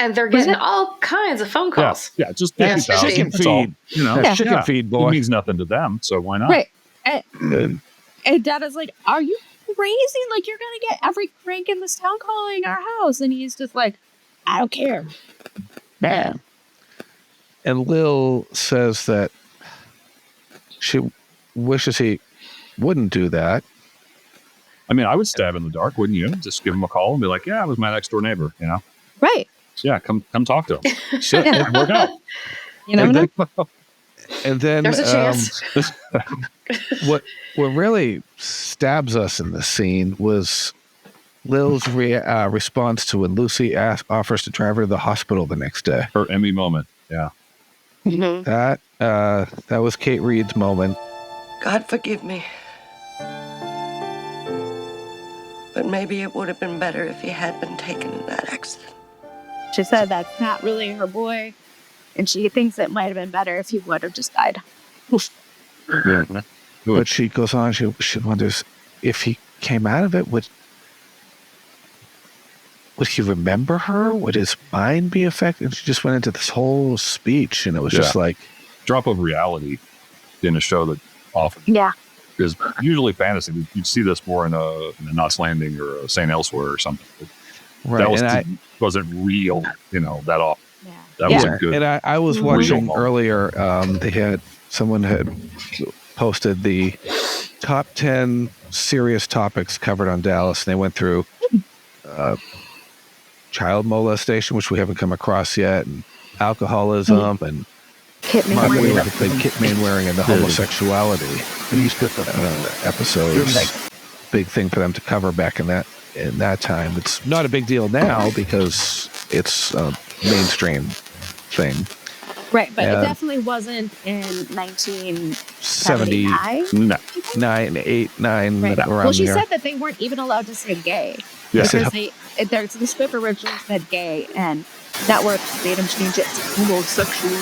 And they're getting all kinds of phone calls. Yeah, just 50,000. Chicken That's all. feed. You know, Chicken feed, boy. It means nothing to them, so why not? Right. And Dad is like, are you crazy? Like, you're going to get every crank in this town calling our house. And he's just like, I don't care. Yeah. And Lil says that she wishes he wouldn't do that. I mean, I would stab in the dark, wouldn't you? Just give him a call and be like, yeah, it was my next door neighbor, you know? Right. Yeah, come talk to him. Shit, Yeah. it'd work out. You never know. And then There's a chance. what really stabs us in this scene was Lil's response to when Lucy offers to drive her to the hospital the next day. Her Emmy moment. Yeah. Mm-hmm. That was Kate Reed's moment. God forgive me. But maybe it would have been better if he had been taken in that accident. She said that's not really her boy. And she thinks it might have been better if he would have just died. Yeah. But she goes on, she wonders if he came out of it, would he remember her? Would his mind be affected? And she just went into this whole speech, and it was just like... Drop of reality in a show that often is usually fantasy. You'd see this more in a Knots Landing or a St. Elsewhere or something. Right. That wasn't real, that often. Yeah. That wasn't good. And I was watching earlier, someone had posted the top 10 serious topics covered on Dallas, and they went through child molestation, which we haven't come across yet, and alcoholism, and Kit Mainwaring, and the homosexuality. These episodes, big thing for them to cover back in that time. It's not a big deal now because it's a mainstream thing. Right, but it definitely wasn't in 1979. No. 8, 9, right. around Well, she there. said that they weren't even allowed to say gay. Yes. Because the script originally said gay, and network made them change it to homosexual.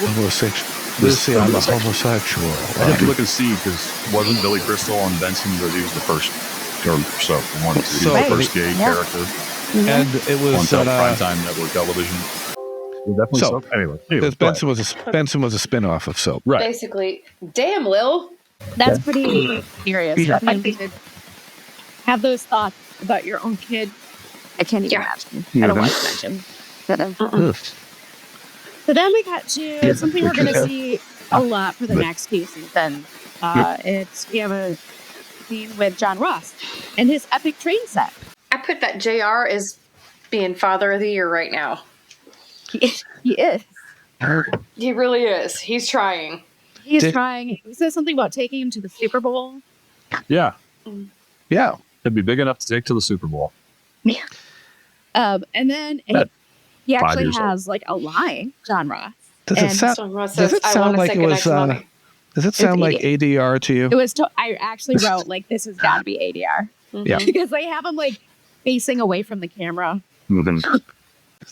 Lucy, I'm a homosexual. I have to look and see, because wasn't Billy Crystal on Benson, but he was the first, or so, one, he was the first gay character. And it was on primetime network television. Definitely Soap. Anyway, because Benson was a spin-off of Soap. Right. Basically, damn, Lil. That's pretty serious. I mean, to have those thoughts about your own kid, I can't even imagine. I don't want to imagine. So then we got to something we're going to see a lot for the next few seasons. We have a scene with John Ross and his epic train set. I put that JR as being Father of the Year right now. He is. He really is. He's trying. He's trying. He says something about taking him to the Super Bowl. Yeah. Yeah. It'd be big enough to take to the Super Bowl. Yeah. And then he actually has like a line, John Ross. Does it sound like it was? Does it sound like ADR to you? It was. I actually wrote like this has got to be ADR. Yeah. Because they have him like facing away from the camera. Mm-hmm.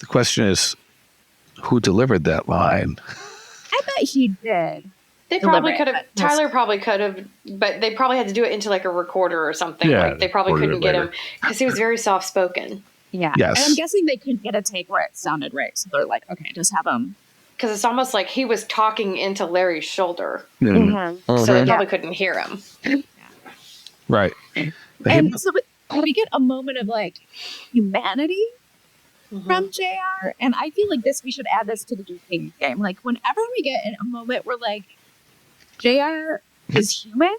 The question is, who delivered that line? I bet he did. They probably could have. Tyler probably could have, but they probably had to do it into like a recorder or something. Yeah, like they probably couldn't get him because he was very soft spoken. Yeah. Yes. And I'm guessing they couldn't get a take where it sounded right, so they're like, okay, just have him. Because it's almost like he was talking into Larry's shoulder, Mm-hmm. so they probably couldn't hear him. Right. And so we get a moment of like humanity from JR, and I feel like we should add this to the Duke game. Like whenever we get in a moment where like JR is human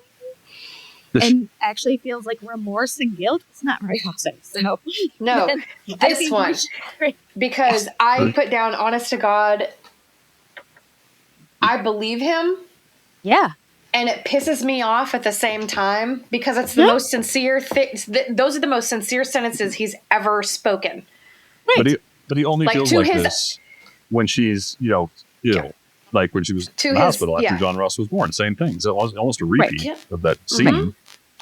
and actually feels like remorse and guilt, it's not very often. So no, this one, because I put down, honest to God, I believe him. Yeah. and it pisses me off at the same time because it's the most sincere thing. Those are the most sincere sentences he's ever spoken. Right. But he only feels like this when she's, ill. Like when she was in the hospital after John Ross was born. Same thing. It's almost a repeat of that scene,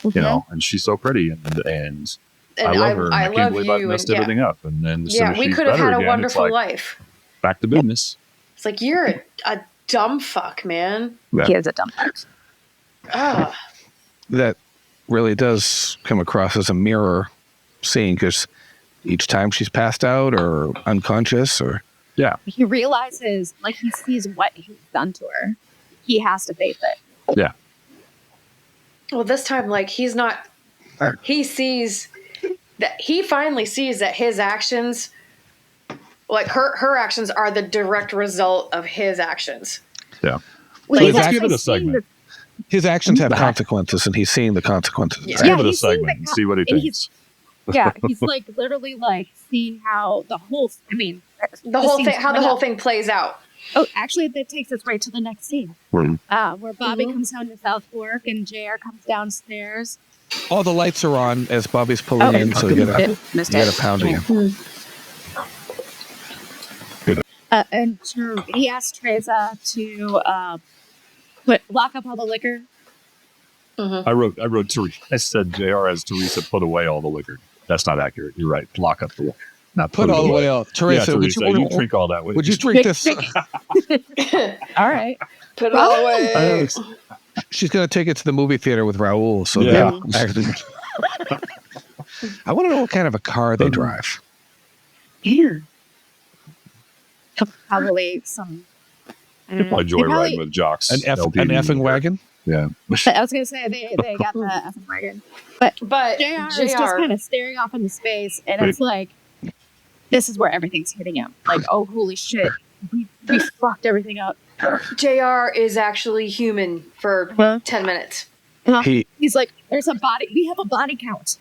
and she's so pretty and I love her. And I can't believe I've messed everything up. And then we could have had a wonderful life. Back to business. It's like, you're a dumb fuck, man. Yeah. He is a dumb fuck. That really does come across as a mirror scene, because each time she's passed out or unconscious or... Yeah. He realizes, like, he sees what he's done to her. He has to face it. Yeah. Well, this time, like, he's not... He sees... that he finally sees that his actions... Like, her actions are the direct result of his actions. Yeah. Well, so let's give it a segment. His actions have consequences, and he's seeing the consequences. Let's give it a segment and see what he thinks. He's like literally like seeing how the whole the whole thing plays out. Oh, actually that takes us right to the next scene. Where Bobby comes down to South Fork and JR comes downstairs. All the lights are on as Bobby's pulling in, so you get a pounding him. And he asked Teresa to lock up all the liquor. I wrote Teresa. I said JR as Teresa put away all the liquor. That's not accurate. You're right. Lock up the liquor. Not put all the way out. Teresa, would you drink all that? Would you drink this? All right. Put it all away. She's going to take it to the movie theater with Raul. So actually, I want to know what kind of a car they drive. Here. Probably some... Probably joyride with jocks. An effing wagon? Yeah. I was going to say, they got the effing wagon. But JR is just kind of staring off into space, and it's like, this is where everything's hitting him. Like, oh, holy shit. We fucked everything up. JR is actually human for 10 minutes. He's like, there's a body. We have a body count.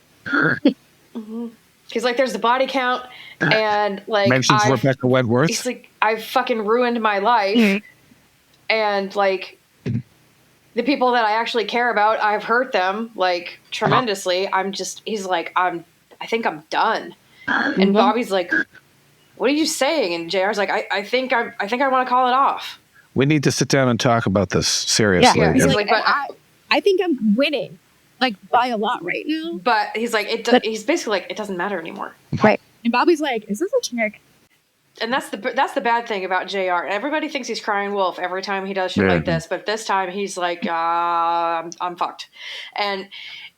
He's like, there's the body count, and like, mentions Rebecca Wentworth. He's like, I've fucking ruined my life, and like, the people that I actually care about, I've hurt them like tremendously. He's like, I think I'm done. And Bobby's like, what are you saying? And JR's like, I think I want to call it off. We need to sit down and talk about this seriously. Yeah. He's like, but I think I'm winning, like, by a lot right now. But he's like, he's basically like, it doesn't matter anymore. Right. And Bobby's like, is this a trick? And that's the bad thing about JR. Everybody thinks he's crying wolf every time he does shit like this, but this time he's like, I'm fucked. And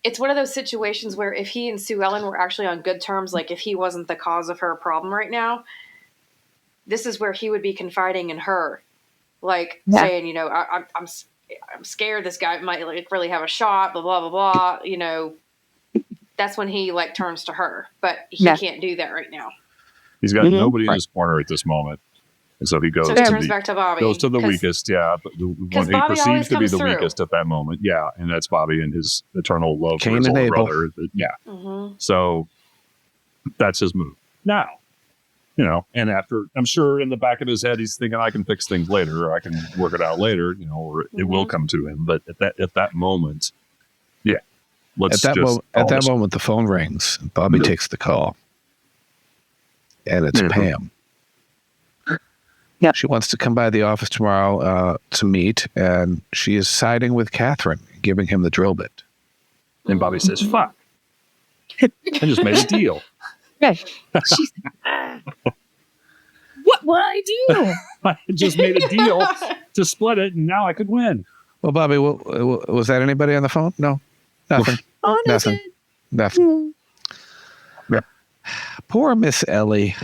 it's one of those situations where if he and Sue Ellen were actually on good terms, like if he wasn't the cause of her problem right now, this is where he would be confiding in her, like saying, I'm scared this guy might like really have a shot, blah blah blah blah. That's when he like turns to her, but he can't do that right now. He's got nobody in his corner at this moment. And so he goes back to Bobby. Goes to the weakest, but the one he perceives to be the weakest at that moment. Yeah, and that's Bobby and his eternal love for his older brother. So that's his move. Now, and after, I'm sure in the back of his head, he's thinking, I can fix things later, or I can work it out later, or it will come to him. But at that moment, let's at that moment, the phone rings. And Bobby takes the call. And it's Pam. Yeah, she wants to come by the office tomorrow to meet, and she is siding with Catherine, giving him the drill bit. And Bobby says, "Fuck! I just made a deal." Right? What would I do? I just made a deal to split it, and now I could win. Well, Bobby, was that anybody on the phone? No, nothing. Oh, nothing. Poor Miss Ellie.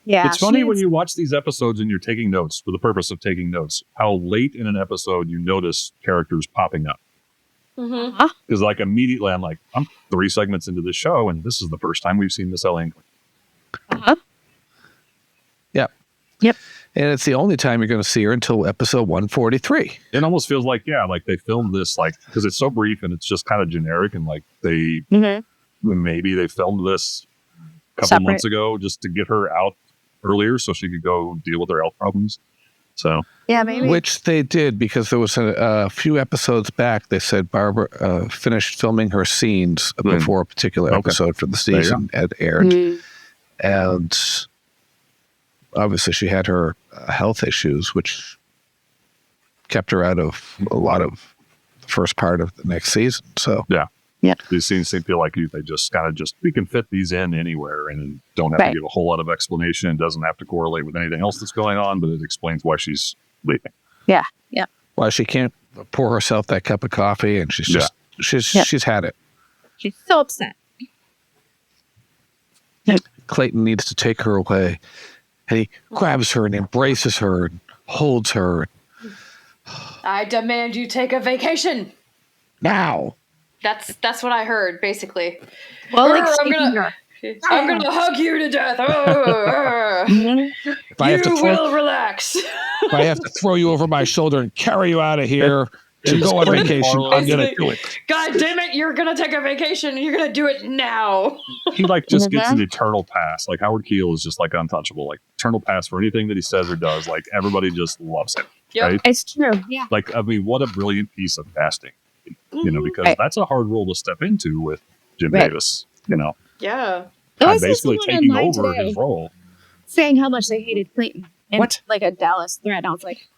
Yeah, it's funny when you watch these episodes and you're taking notes for the purpose of taking notes, how late in an episode you notice characters popping up. Because like immediately I'm like, I'm 3 segments into this show and this is the first time we've seen Miss Ellie. Yep. And it's the only time you're going to see her until episode 143. It almost feels like, like they filmed this because it's so brief and it's just kind of generic and like they... Maybe they filmed this a couple months ago just to get her out earlier so she could go deal with her health problems. So Yeah, maybe. Which they did, because there was a few episodes back. They said Barbara finished filming her scenes before a particular episode for the season had aired, and obviously she had her health issues, which kept her out of a lot of the first part of the next season. So these scenes seem to feel like they just kind of we can fit these in anywhere and don't have to give a whole lot of explanation. It doesn't have to correlate with anything else that's going on, but it explains why she's leaving. Yeah. Yeah. why she can't pour herself that cup of coffee, and she's just she's had it. She's so upset. Clayton needs to take her away, and he grabs her and embraces her and holds her. I demand you take a vacation. Now. That's what I heard, basically. Well, like I'm gonna hug you to death. You will relax. If I have to throw you over my shoulder and carry you out of here to go on vacation, I'm gonna do it. God damn it! You're gonna take a vacation. And you're gonna do it now. He just gets an eternal pass. Like Howard Keel is just untouchable. Like eternal pass for anything that he says or does. Like everybody just loves him. Yep. Right? It's true. Yeah. Like what a brilliant piece of casting. Because that's a hard role to step into with Jim Davis. Yeah. I'm basically taking over his role. Saying how much they hated Clayton. And What? Like a Dallas thread. I was like,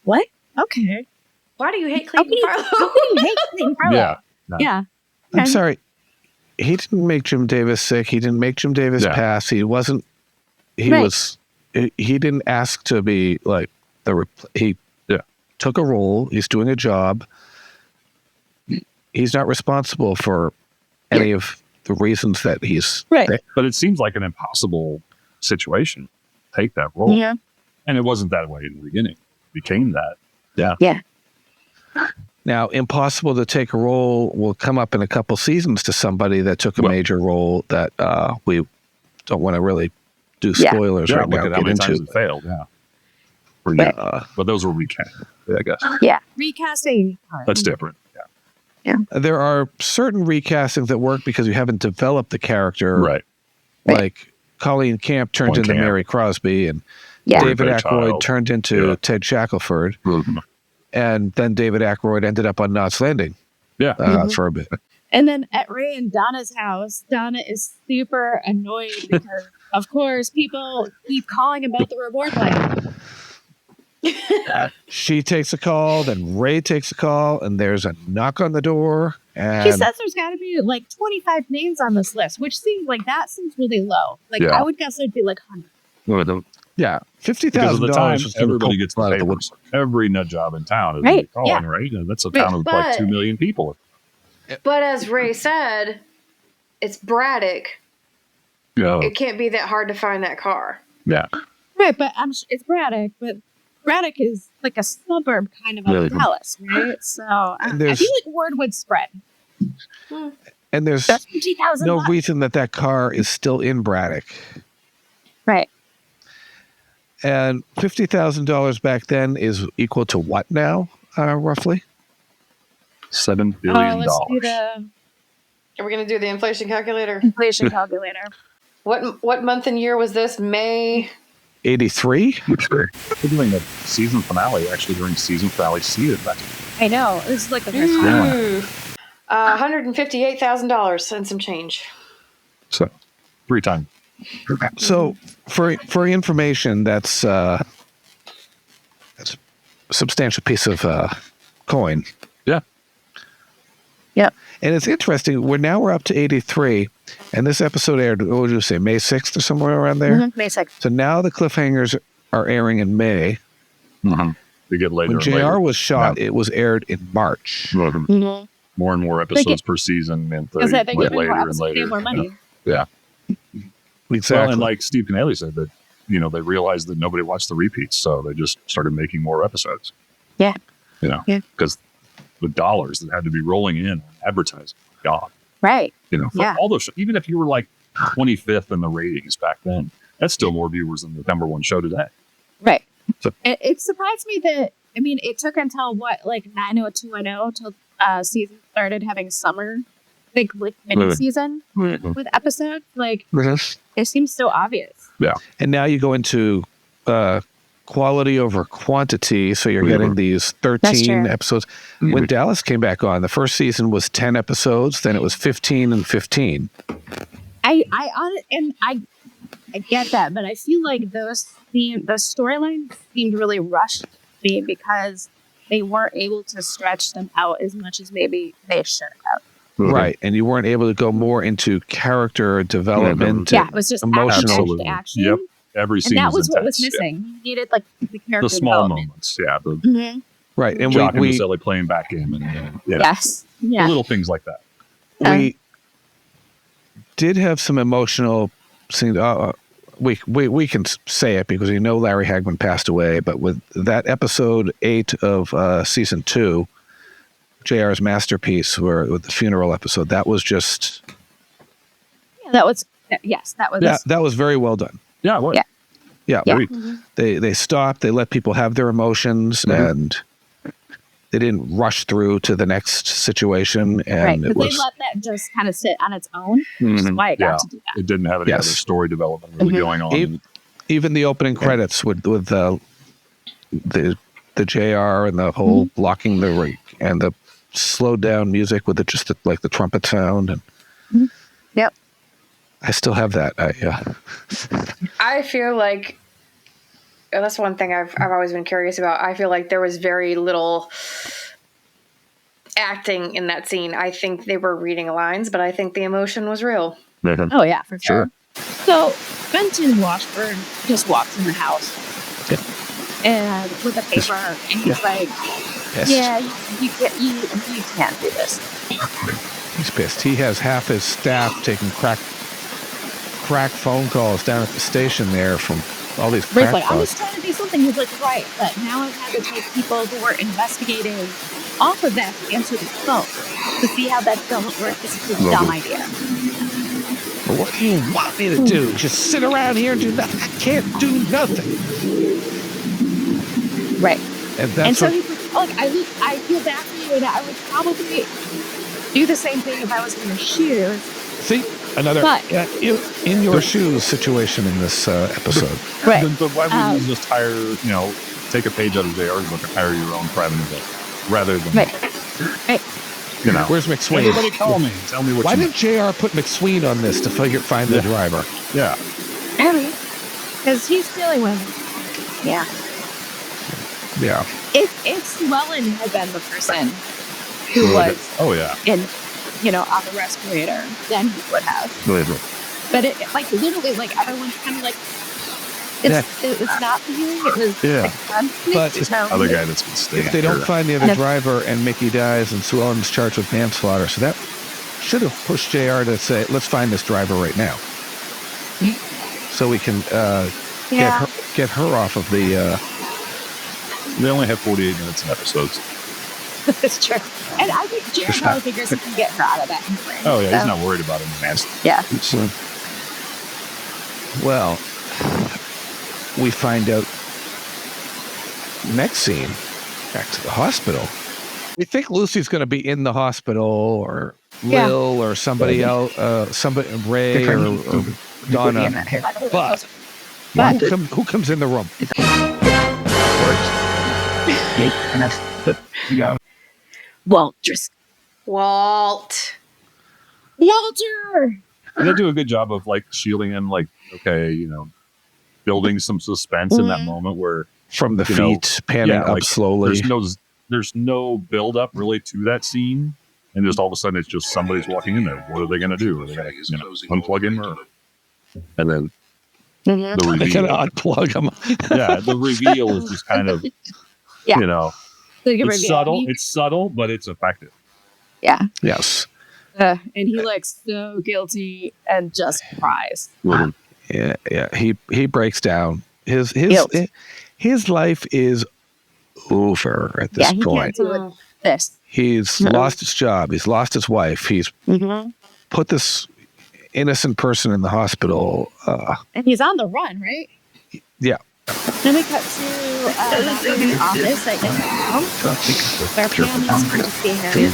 what? Okay. Why do you hate Clayton Farlow? How can you hate Clayton Farlow? Yeah. No. Yeah. I'm sorry. He didn't make Jim Davis sick. He didn't make Jim Davis pass. He wasn't. He was. He didn't ask to be like he took a role. He's doing a job. He's not responsible for any of the reasons that he's there. But it seems like an impossible situation. Take that role. Yeah. And it wasn't that way in the beginning. It became that. Yeah. Yeah. Now, impossible to take a role will come up in a couple seasons to somebody that took a major role that we don't want to really do spoilers right now. Look at how many times it failed. Yeah. But those were recast, I guess. Yeah. Recasting. That's different. There are certain recastings that work because you haven't developed the character. Right. Like Colleen Camp turned into Mary Crosby, and David Aykroyd turned into Ted Shackelford. Mm-hmm. And then David Aykroyd ended up on Knots Landing for a bit. And then at Ray and Donna's house, Donna is super annoyed because, of course, people keep calling about the reward plan. She takes a call, then Ray takes a call, and there's a knock on the door. And She says there's got to be like 25 names on this list, which seems really low. Like I would guess it'd be like 100. Yeah, $50,000. Because of the time, everybody gets the papers. Every nut job in town is calling, right? That's a town of like 2 million people. But as Ray said, it's Braddock. Yeah. It can't be that hard to find that car. Yeah. Right, but it's Braddock, but Braddock is like a suburb kind of Dallas, right? So I feel like word would spread. And there's no reason that car is still in Braddock. Right. And $50,000 back then is equal to what now, roughly? $7 billion. Let's do Are we going to do the inflation calculator? Inflation calculator. What month and year was this? May 83. We're doing the season finale. Actually, during season finale, see it. I know. This is like the first time. $158,000 and some change. So 3 times. So for information, that's a substantial piece of coin. Yeah. Yep. And it's interesting. We're up to 83, and this episode aired, what would you say, May 6th or somewhere around there? Mm-hmm. May 6th. So now the cliffhangers are airing in May. Mm-hmm. They get later. When JR was shot, it was aired in March. Mm-hmm. More and more episodes per season, and they get later more and episodes, later. more money. Yeah. Exactly. Well, and like Steve Kanaly said that, they realized that nobody watched the repeats, so they just started making more episodes. Yeah. Because the dollars that had to be rolling in advertising, God. Right. For all those shows, even if you were like 25th in the ratings back then, that's still more viewers than the number one show today. Right. So it surprised me that, it took until 90210 till season started having summer, mini season with episodes. It seems so obvious. Yeah. And now you go into quality over quantity. So you're getting these That's 13 true. episodes. When Dallas came back on, the first season was 10 episodes. Then it was 15 and 15. I get that, but I feel like the storylines seemed really rushed to me because they weren't able to stretch them out as much as maybe they should have. Right. And you weren't able to go more into character development. Yeah, it was just emotional. action. Yep. Every scene And that was what intense. was missing. You needed like the character The small development. moments. Yeah. The Mhm. Right. And Jock and we Ellie playing backgammon. And, Yes. Yeah. Little things like that. we did have some emotional scenes. We can say it because we know Larry Hagman passed away, but with that episode 8 of season 2, JR's masterpiece, with the funeral episode, that was just That was yes. That was that was very well done. Yeah. What? Yeah. Yeah, Yeah. They stopped. They let people have their emotions, and they didn't rush through to the next situation. And right. it But they was let that just kind of sit on its own, which is why it got to do that. It didn't have any Yes. other story development really going on. even the opening credits with the JR and the whole blocking the rig and the slowed down music with just like the trumpet sound. And Yep. I still have that. I feel like that's one thing I've always been curious about. I feel like there was very little acting in that scene. I think they were reading lines, but I think the emotion was real. Oh yeah, for sure. So Benton Washburn just walks in the house and with a paper, and he's like, Pissed. "Yeah, you can't do this." He's pissed. He has half his staff taking crack phone calls down at the station there from all these Ray's crack like, "I calls. was trying to do something." He's like, "Right, but now I've had to take people who were investigating off of that to answer the phone to see how that don't work. This is a dumb idea." What do you want me to do? Just sit around here and do nothing? I can't do nothing. Right. And And that's so what, he's like, I feel bad for you, and I would probably do the same thing if I was in your shoes. see, another But- in your shoes situation in this episode. Right. But why wouldn't you just hire, take a page out of JR's book and hire your own private investigator rather than, Right. Where's McSween? Everybody call me. Tell me what Why you didn't JR put McSween on this to find the driver? Yeah. Because he's dealing with. Yeah. Yeah. If Llewellyn had been the person who was Oh, yeah. in, on the respirator, then he would have. But it literally, everyone's kind of like, it's not the hearing. It was But This other guy that's been staying if they don't here. find the other driver and Mickey dies and Llewellyn's charged with manslaughter, so that should have pushed JR to say, let's find this driver right now. So we can get her off of the... They only have 48 minutes in episodes. That's true. And I think Jared probably figures he can get her out of that. Oh, yeah. He's not worried about it, man. Yeah. Well, we find out next scene, back to the hospital. We think Lucy's going to be in the hospital, or Lil, or somebody else, Ray, or Donna. But who comes in the room? Walt Driscoll. Walt. Walter! They do a good job of shielding him, building some suspense in that moment where From the feet, panning up slowly. There's no build up really to that scene, and just all of a sudden it's just somebody's walking in there. What are they going to do? Are they going to unplug him, and then the They got reveal? to unplug him. Yeah, the reveal is just kind of it's subtle. It's subtle, but it's effective. Yeah. Yes. And he looks so guilty and just cries. Yeah. He breaks down. His life is over at this he point. can't do this. He's lost his job. He's lost his wife. He's put this innocent person in the hospital. And he's on the run, right? Yeah. Then we cut to the office at Kercheval, where Pamela's going to see him.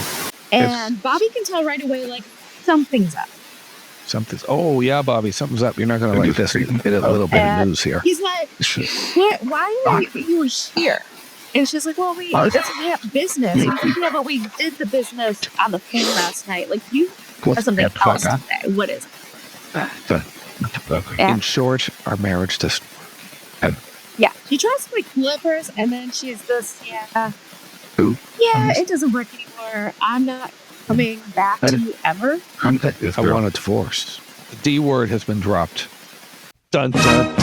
And Bobby can tell right away, something's up. Something's. Oh yeah, Bobby, something's up. You're not going to like this. Get a little bit of news here. He's like, what? Why are you here? And she's like, well, we have business. And he's like, yeah, but we did the business on the phone last night. Like, you have something else to say. What is it? In short, our marriage just. Yeah, she tries to like cool it first, and then she's just, Who? Yeah, it doesn't work anymore. I'm not coming back to you ever. I want a divorce. The D word has been dropped. Dun dun.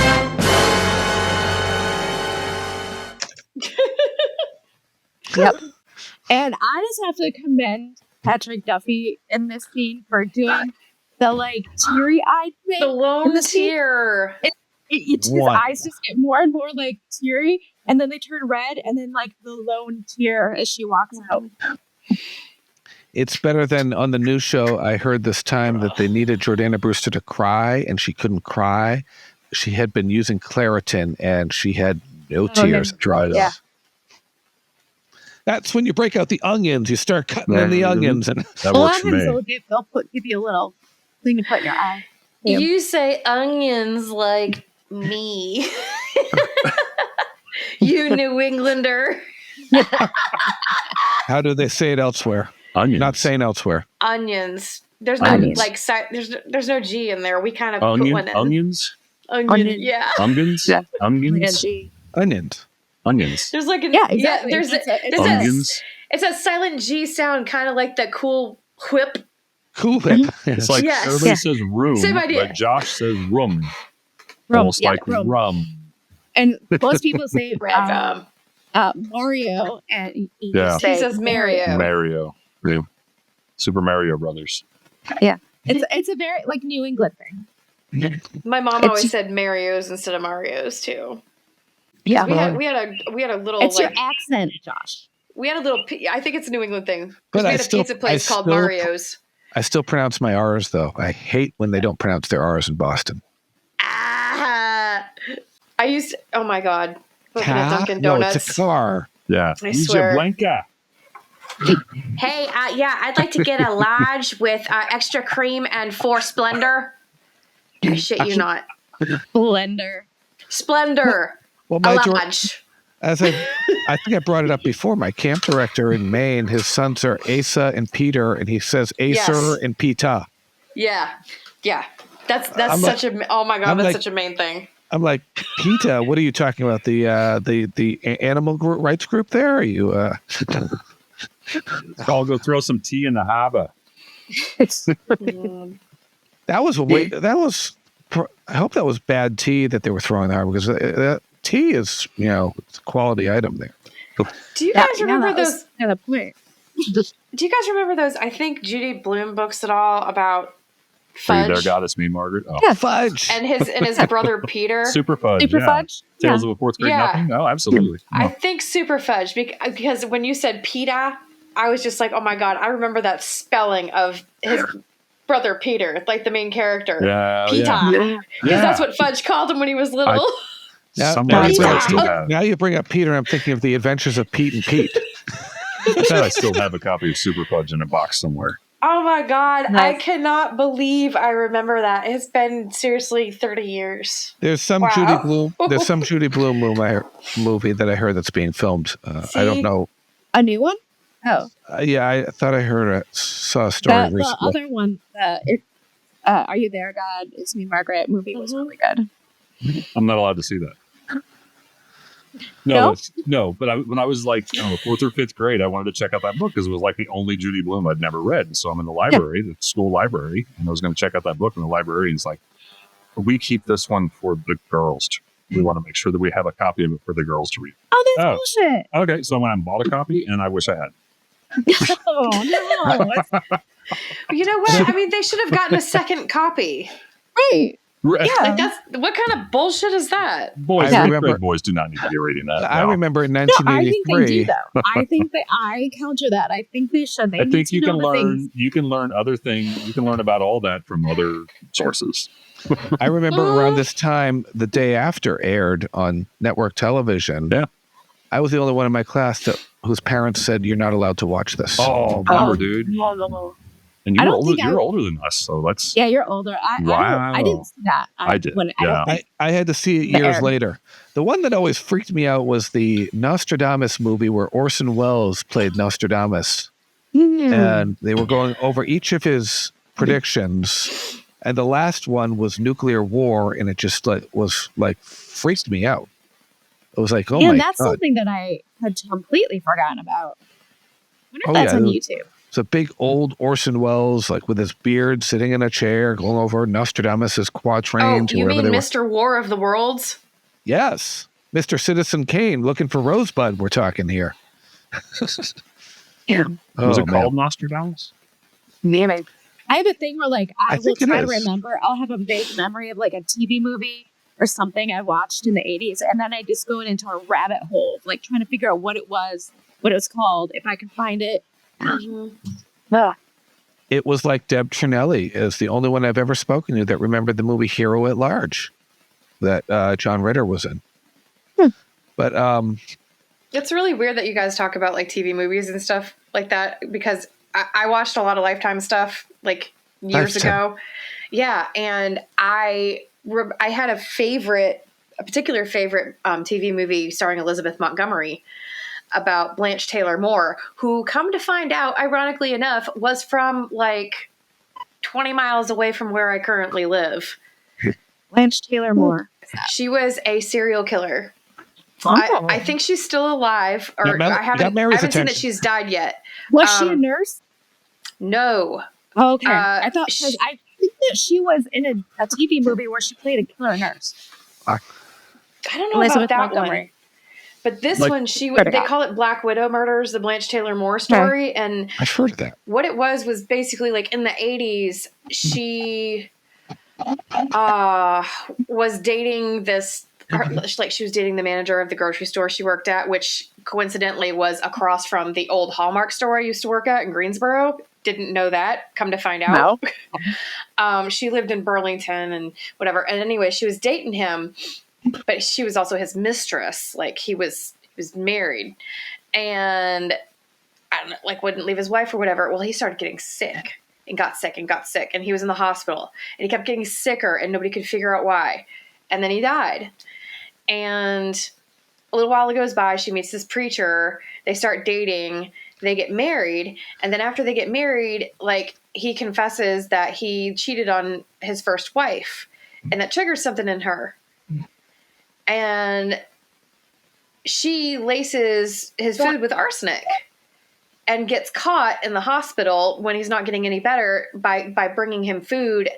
Yep. And I just have to commend Patrick Duffy in this scene for doing the like teary-eyed thing. The lone tear. His eyes just get more and more like teary, and then they turn red, and then like the lone tear as she walks out. It's better than on the news show. I heard this time that they needed Jordana Brewster to cry, and she couldn't cry. She had been using Claritin, and she had no tears. Dried up. That's when you break out the onions. You start cutting in the onions, and that works for me. They'll give you a little thing to put in your eye. You say onions like me. You New Englander. How do they say it elsewhere? Onions. Not saying elsewhere. Onions. There's no Onions. like there's no G in there. We kind of Onion, put one in. onions. Onion. Yeah. Onions. Yeah. Onions. Onions. Onions. There's like an, exactly. there's Onions. it's a silent G sound, kind of like that cool whip. Cool whip. It's like Yes. everybody says room, Same idea. but Josh says rum. Almost like rum. And most people say Rum. Mario, and he says Mario. Mario. Yeah. Super Mario Brothers. Yeah, it's a very like New England thing. My mom always said Marios instead of Marios too. Yeah, we had a little. It's like, your accent, Josh. We had a little. I think it's a New England thing. But We had a pizza place called Mario's. I still pronounce my R's though. I hate when they don't pronounce their R's in Boston. I used. Oh my god! Looking at Dunkin' No, Donuts. it's a car. Yeah. I swear. Blanca. Hey, I'd like to get a large with extra cream and 4 Splendor. I shit you not. Splendor. Well, A my large. as I think I brought it up before. My camp director in Maine, his sons are Asa and Peter, and he says Acer and Pita. Yeah. That's I'm such like- a. Oh my god, I'm that's like- such a main thing. I'm like, Pita, what are you talking about? The animal rights group there? Are you? I'll go throw some tea in the harbor. That was a way. That was. I hope that was bad tea that they were throwing there because that tea is, it's a quality item there. Do you guys remember those? The point. Do you guys remember those? I think Judy Blume books at all about Are you there, fudge goddess, me, Margaret? Oh. Yeah, fudge. and his brother Peter. Super fudge. Super yeah. fudge? Tales of a Fourth Grade Yeah. Nothing? Oh, absolutely. I think super fudge because when you said Pita, I was just like, oh my god, I remember that spelling of his brother Peter, like the main character. Yeah. Pita. Yeah. Because that's what Fudge called him when he was little. Somewhere I still have. Now you bring up Peter, I'm thinking of the Adventures of Pete and Pete. I still have a copy of Super Fudge in a box somewhere. Oh my god, Nice. I cannot believe I remember that. It's been seriously 30 years. There's some Wow. Judy Blume. There's some Judy Blume movie that I heard that's being filmed. I don't know. A new one? Oh, Yeah, I thought I saw a story the recently. other one. Are You There, God? It's Me, Margaret. Movie was really good. I'm not allowed to see that. No? No, but when I was like, 4th or 5th grade, I wanted to check out that book because it was like the only Judy Blume I'd never read. And so I'm in the library, the school library, and I was going to check out that book, and the librarian's like, we keep this one for the girls. We want to make sure that we have a copy of it for the girls to read. Oh, that's bullshit. Okay, so I went and bought a copy, and I wish I had. Oh, no. You know what? I mean, they should have gotten a second copy. Right. Yeah, like that's what kind of bullshit is that? Boys, I 5th remember- grade boys do not need to be reading that. I no. remember in No, I think they 1983. do, though. I think that I counter that. I think they should. They I need think to you know can the learn. things. You can learn other things. You can learn about all that from other sources. I remember around this time, the day after aired on network television. Yeah. I was the only one in my class whose parents said, "You're not allowed to watch this." Oh, bummer, dude. No. And I you're don't older. think You're older than us, so that's Yeah, you're older. I didn't see that. I did. I had to see it years later. The one that always freaked me out was the Nostradamus movie where Orson Welles played Nostradamus. And they were going over each of his predictions. And the last one was nuclear war, and it just freaked me out. It was like, oh my God. that's something that I had completely forgotten about. I wonder if that's on YouTube. It's a big old Orson Welles, like with his beard, sitting in a chair, going over Nostradamus' quatrains. Oh, you mean Mr. War of the Worlds? Yes. Mr. Citizen Kane looking for Rosebud, we're talking here. Yeah. Was it called Nostradamus? Maybe. I have a thing where I will try to is. remember. I'll have a vague memory of a TV movie or something I watched in the 80s, and then I just go into a rabbit hole, trying to figure out what it was called, if I can find it. It was like Deb Trinelli is the only one I've ever spoken to that remembered the movie Hero at Large that John Ritter was in. But it's really weird that you guys talk about TV movies and stuff like that, because I watched a lot of Lifetime stuff years ago. Yeah, and I had a particular favorite TV movie starring Elizabeth Montgomery about Blanche Taylor Moore, who, come to find out, ironically enough, was from 20 miles away from where I currently live. Blanche Taylor Moore. She was a serial killer. Oh. I think she's still alive, or I haven't seen that she's died yet. Was she a nurse? No. Oh, okay. I thought I think that she was in a TV movie where she played a killer nurse. I don't know Elizabeth about that Montgomery. one. But this one, they call it Black Widow Murders, the Blanche Taylor Moore story. And I've heard of that. What it was basically in the 80s, she was dating this, she was dating the manager of the grocery store she worked at, which coincidentally was across from the old Hallmark store I used to work at in Greensboro. Didn't know that, come to find out. No. She lived in Burlington and whatever. And anyway, she was dating him, but she was also his mistress. He was married, and I don't know, wouldn't leave his wife or whatever. Well, he started getting sick and got sick, and he was in the hospital, and he kept getting sicker, and nobody could figure out why. And then he died. And a little while goes by, she meets this preacher, they start dating, they get married, and then after they get married, he confesses that he cheated on his first wife, and that triggers something in her. And she laces his food with arsenic and gets caught in the hospital when he's not getting any better by bringing him food.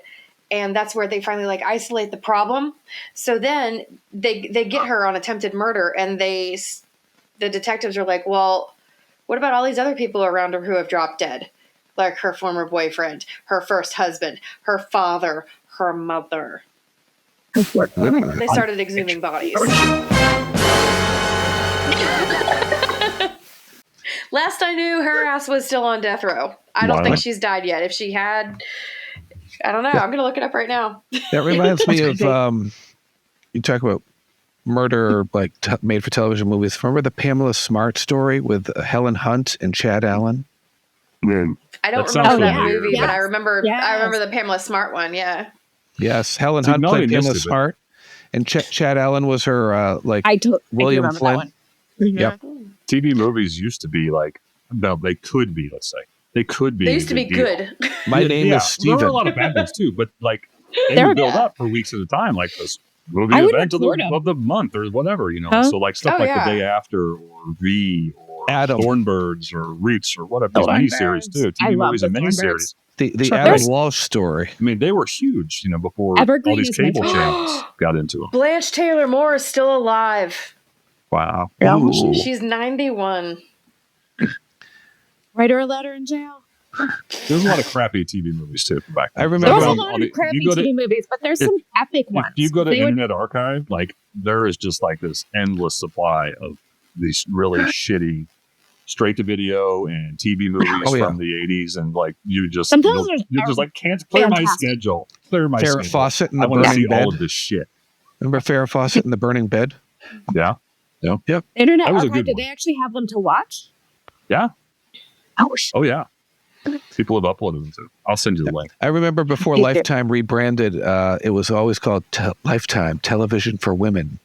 And that's where they finally isolate the problem. So then they get her on attempted murder, and the detectives are like, well, what about all these other people around her who have dropped dead? Like her former boyfriend, her first husband, her father, her mother. They started exhuming bodies. Last I knew, her ass was still on death row. I don't think she's died yet. If she had, I don't know. I'm going to look it up right now. That reminds me of, you talk about murder, made for television movies. Remember the Pamela Smart story with Helen Hunt and Chad Allen? I don't remember that movie, but I remember the Pamela Smart one. Yeah. Yes, Helen Hunt played Pamela Smart, and Chad Allen was her William Flynn. Mm-hmm. Yep. TV movies used to be they could be. Let's say they could be. They used to be good. My name is Steven. There were a lot of bad ones too, but they would build up for weeks at a time, this movie event of the month or whatever, So stuff The Day After or V or Adam. Thornbirds or Roots or whatever. There's miniseries too. TV movies and miniseries. The Adam Walsh story. I mean, they were huge, before all these cable channels got into them. Blanche Taylor Moore is still alive. Wow. Yeah. She's 91. Write her a letter in jail. There's a lot of crappy TV movies too back then. I remember there's a lot of crappy TV movies, but there's some epic ones. If you go to Internet Archive, there is just this endless supply of these really shitty straight to video and TV movies from the 80s, and you just can't clear my schedule. Clear my schedule. Farrah Fawcett and I the want to Burning see Bed. all of this shit. Remember Farrah Fawcett and the Burning Bed? Yeah. Internet That was a Archive, good did one. they actually have them to watch? Yeah. Oh yeah. People have uploaded them too. I'll send you the link. I remember before Lifetime rebranded, it was always called Lifetime Television for Women.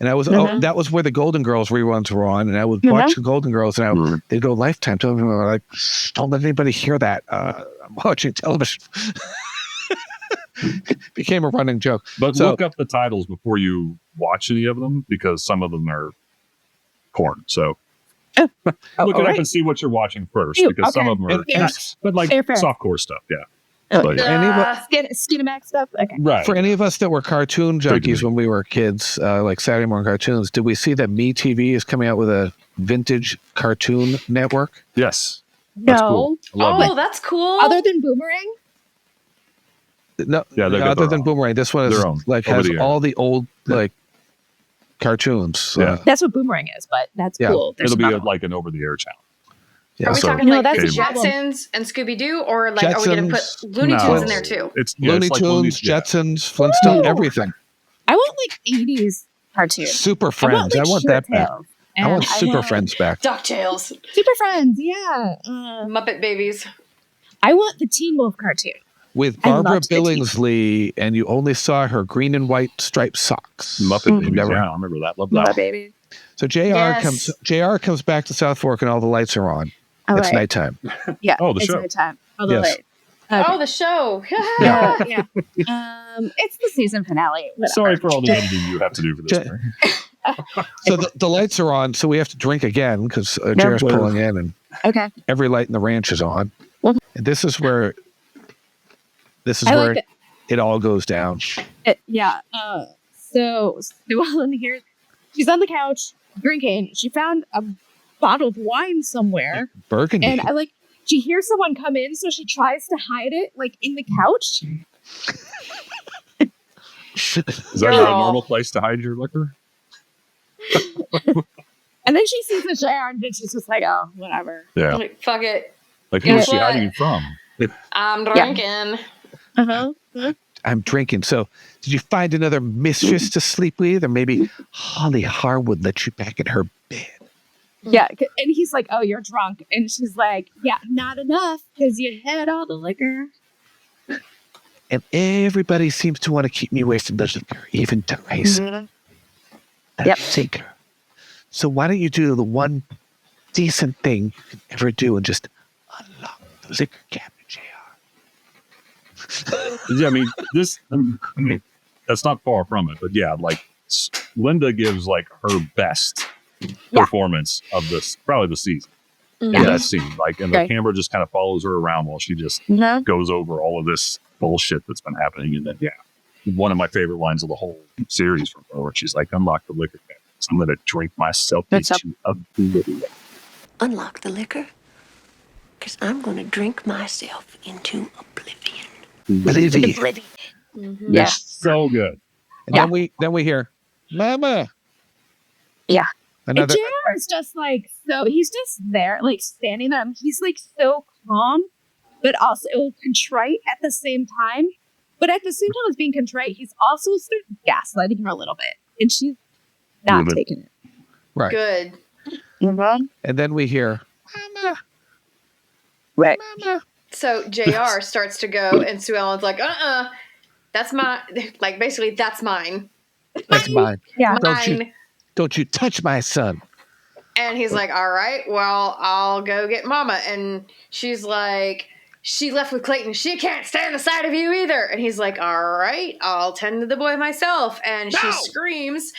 And I was that was where the Golden Girls reruns were on, and I would watch the Golden Girls, and they'd go Lifetime Television. I'm like, don't let anybody hear that. I'm watching television. Became a running joke. But look up the titles before you watch any of them, because some of them are porn. So look it up and see what you're watching first, because some of them are, but like softcore stuff. Yeah. But, Skinemax stuff. Okay. Right. For any of us that were cartoon junkies when we were kids, like Saturday morning cartoons, did we see that MeTV is coming out with a vintage cartoon network? Yes. That's cool. That's cool. Other than Boomerang? No. Yeah, other than Boomerang, this one is like has all the old like cartoons. That's what Boomerang is, but that's cool. It'll be like an over-the-air channel. Are we talking like the Jetsons and Scooby-Doo, or like are we going to put Looney Tunes in there too? It's Looney Tunes, Jetsons, Flintstones, everything. I want like 80s cartoons. Super Friends. I want that back. I want Super Friends back. DuckTales. Super Friends, yeah. Muppet Babies. I want the Teen Wolf cartoon. With Barbara Billingsley, and you only saw her green and white striped socks. Muppet Babies. Yeah, I remember that. Love that. Muppet Baby. So JR comes back to South Fork, and all the lights are on. It's nighttime. Yeah. Oh, the show. It's nighttime. Oh, the light. Okay. Oh, the show. Yeah. It's the season finale. Whatever. Sorry for all the editing you have to do for this. So the lights are on, so we have to drink again because JR's pulling in, and every light in the ranch is on. And this is where it all goes down. So Llewellyn here, she's on the couch drinking. She found a bottle of wine somewhere. Burgundy. And she hears someone come in, so she tries to hide it, like, in the couch. Is that not a normal place to hide your liquor? And then she sees the JR, and she's just like, oh, whatever. Yeah. Like, fuck it. Like, who is she hiding it from? I'm drinking. I'm drinking. So, did you find another mistress to sleep with? Or maybe Holly Harwood let you back in her bed? Yeah, and he's like, oh, you're drunk. And she's like, yeah, not enough, because you had all the liquor. And everybody seems to want to keep me away from the liquor, even Teresa. Tinker. So why don't you do the one decent thing you can ever do and just unlock the liquor cabinet, JR? Yeah, I mean, that's not far from it. But yeah, like, Linda gives, like, her best performance of this, probably the season. In that scene. Like, and the camera just kind of follows her around while she just goes over all of this bullshit that's been happening. And then, one of my favorite lines of the whole series from her, where she's like, unlock the liquor cabinet. I'm going to drink myself into oblivion. Unlock the liquor? Because I'm going to drink myself into oblivion. Oblivion. Yeah. So good. And then we hear, Momma. Yeah. Another. And JR is just like, so he's just there, like standing there. He's like so calm, but also contrite at the same time. But at the same time as being contrite, he's also sort of gaslighting her a little bit. And she's not taking it. Right. Good. And then we hear, Momma. Right. Momma. So JR starts to go, and Sue Ellen's like, that's mine. Like, basically, that's mine. That's mine. Yeah. Don't you touch my son. And he's like, all right, well, I'll go get Momma. And she's like, she left with Clayton. She can't stand the sight of you either. And he's like, all right, I'll tend to the boy myself. And she screams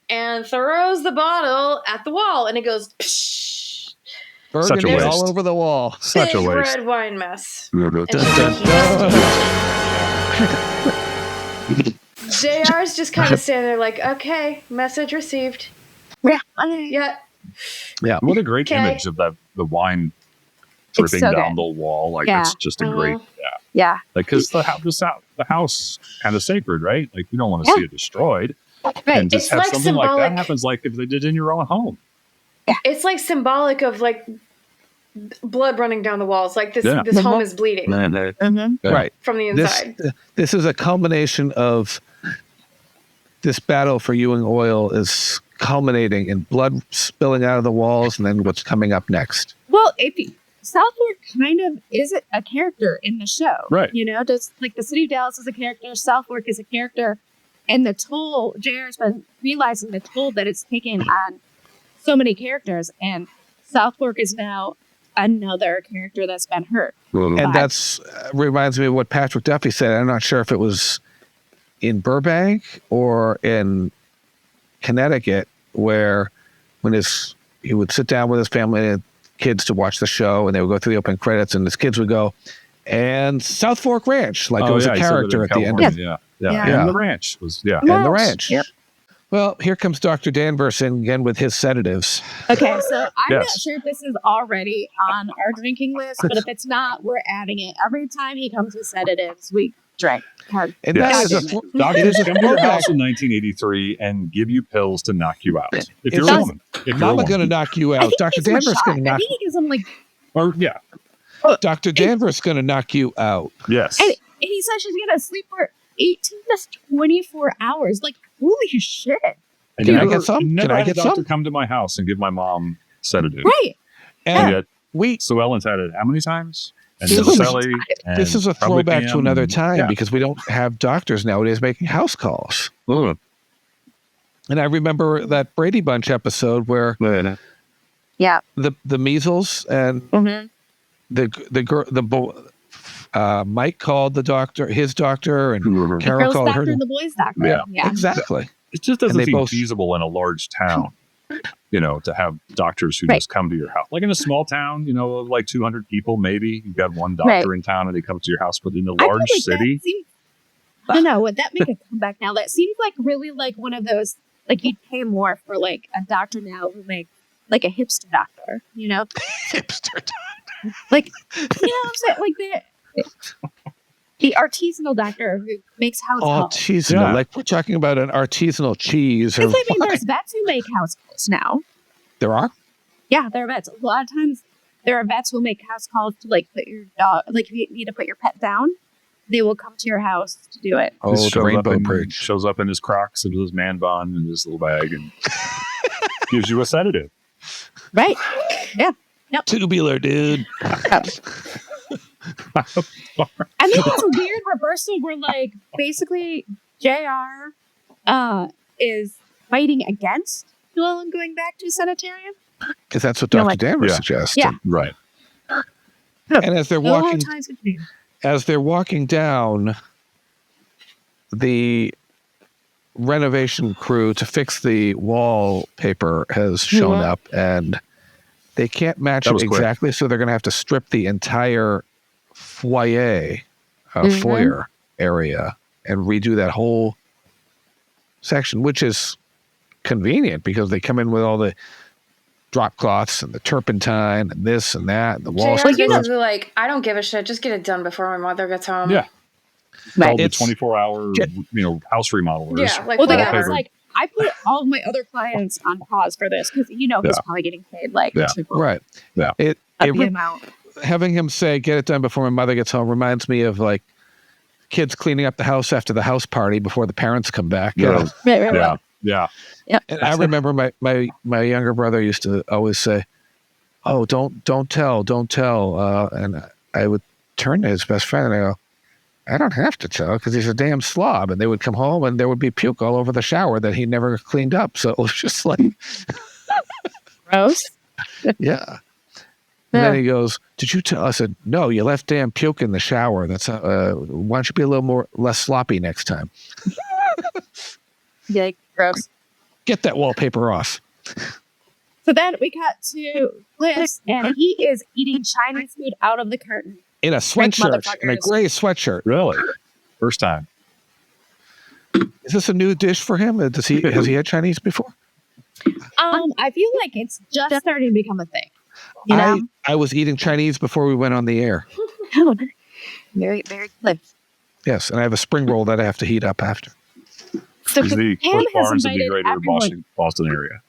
and throws the bottle at the wall. And it goes, psh. Burgundy all over the wall. Such a waste. Red wine mess. JR's just kind of standing there like, okay, message received. Yeah. Yeah. What a great image of the wine dripping down the wall. Like, it's just a great, Yeah. Like, because the house kind of sacred, right? Like, you don't want to see it destroyed. Right. And just It's have like something symbolic. like that happens, like if they did in your own home. It's like symbolic of like blood running down the walls. Like this home is bleeding Right. from the inside. This is a culmination of this battle for Ewing Oil is culminating in blood spilling out of the walls and then what's coming up next. Well, if SOUTHFORK kind of is a character in the show. Right. You know, just like the city of Dallas is a character, SOUTHFORK is a character, and the toll, JR's been realizing the toll that it's taken on so many characters, and SOUTHFORK is now another character that's been hurt. And that's reminds me of what Patrick Duffy said. I'm not sure if it was in Burbank or in Connecticut, where when he would sit down with his family and kids to watch the show, and they would go through the open credits, and his kids would go, and South Fork Ranch, like it was a character at the end. Yeah. And the ranch was, And the ranch. Yep. Well, here comes Dr. Danvers in again with his sedatives. Okay, so I'm not sure if this is already on our drinking list, but if it's not, we're adding it. Every time he comes with sedatives, we drink. And that is doctors come to your house in 1983 and give you pills to knock you out. If you're a woman. Mama going to knock you out. Dr. Danvers going to knock you out. I think he gives him like... Dr. Danvers going to knock you out. Yes. And he says she's going to sleep for 18 to 24 hours. Like, holy shit. And Can I get some? Never Can I had get a doctor some? come to my house and give my mom sedative. Right. And so Ellen's had it how many times? And this is a throwback to another time, Yeah. because we don't have doctors nowadays making house calls. And I remember that Brady Bunch episode where the measles and Mike called the doctor, his doctor, and Carol called her. And the boys' doctor. Yeah, exactly. It just doesn't seem feasible in a large town, to have doctors who just come to your house. Like in a small town, like 200 people, maybe you've got one doctor in town and they come to your house. But in a large city, no, would that make a comeback now? That seems like really like one of those, like you'd pay more for like a doctor now who make like a hipster doctor, hipster doctor. Like, what I'm saying? Like the artisanal doctor who makes house calls. Artisanal. Like we're talking about an artisanal cheese. Because there's vets who make house calls now. There are? Yeah, there are vets. A lot of times there are vets who make house calls to like put your dog, like if you need to put your pet down, they will come to your house to do it. Oh, the Rainbow Bridge. Shows up in his Crocs and his man bun and his little bag and gives you a sedative. Right. Yeah. Yep. Tubular, dude. I think it's a weird reversal where, like, basically JR is fighting against Llewellyn going back to a sanitarium. Because that's what Dr. Danvers suggests. Yeah. Right. And as they're walking down, the renovation crew to fix the wallpaper has shown up, and they can't match it exactly, so they're going to have to strip the entire foyer area and redo that whole section, which is convenient because they come in with all the drop cloths and the turpentine and this and that and the walls. Like, I don't give a shit. Just get it done before my mother gets home. Yeah. All the 24-hour, house remodelers. Yeah. Like, like I put all of my other clients on pause for this because he's probably getting paid right. Yeah. It amount. Having him say, get it done before my mother gets home reminds me of like kids cleaning up the house after the house party before the parents come back. Yeah. Yeah. And I remember my younger brother used to always say, oh, don't tell. And I would turn to his best friend and I go, I don't have to tell because he's a damn slob. And they would come home and there would be puke all over the shower that he never cleaned up. So it was just like gross. Yeah. And then he goes, did you tell? I said, no, you left damn puke in the shower. That's why don't you be a little less sloppy next time? Yeah, gross. Get that wallpaper off. So then we cut to Cliff, and he is eating Chinese food out of the curtain. In a sweatshirt, in a gray sweatshirt. Really? First time. Is this a new dish for him? Has he had Chinese before? I feel like it's just starting to become a thing. I was eating Chinese before we went on the air. Very, very Cliff. Yes, and I have a spring roll that I have to heat up after. So He's the Pam has Barnes of the invited greater Boston area.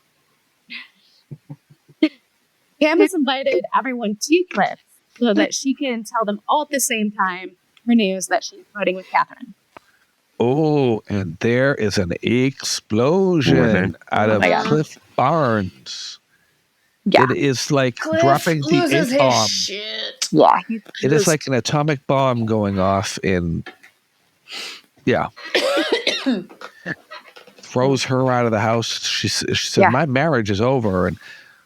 Pam has invited everyone to Cliff so that she can tell them all at the same time her news that she's voting with Catherine. Oh, and there is an explosion out of God. Cliff Barnes. It is like Cliff dropping the loses his A-bomb. shit. Yeah. It is like an atomic bomb going off in... Yeah. Throws her out of the house. She said, my marriage is over. And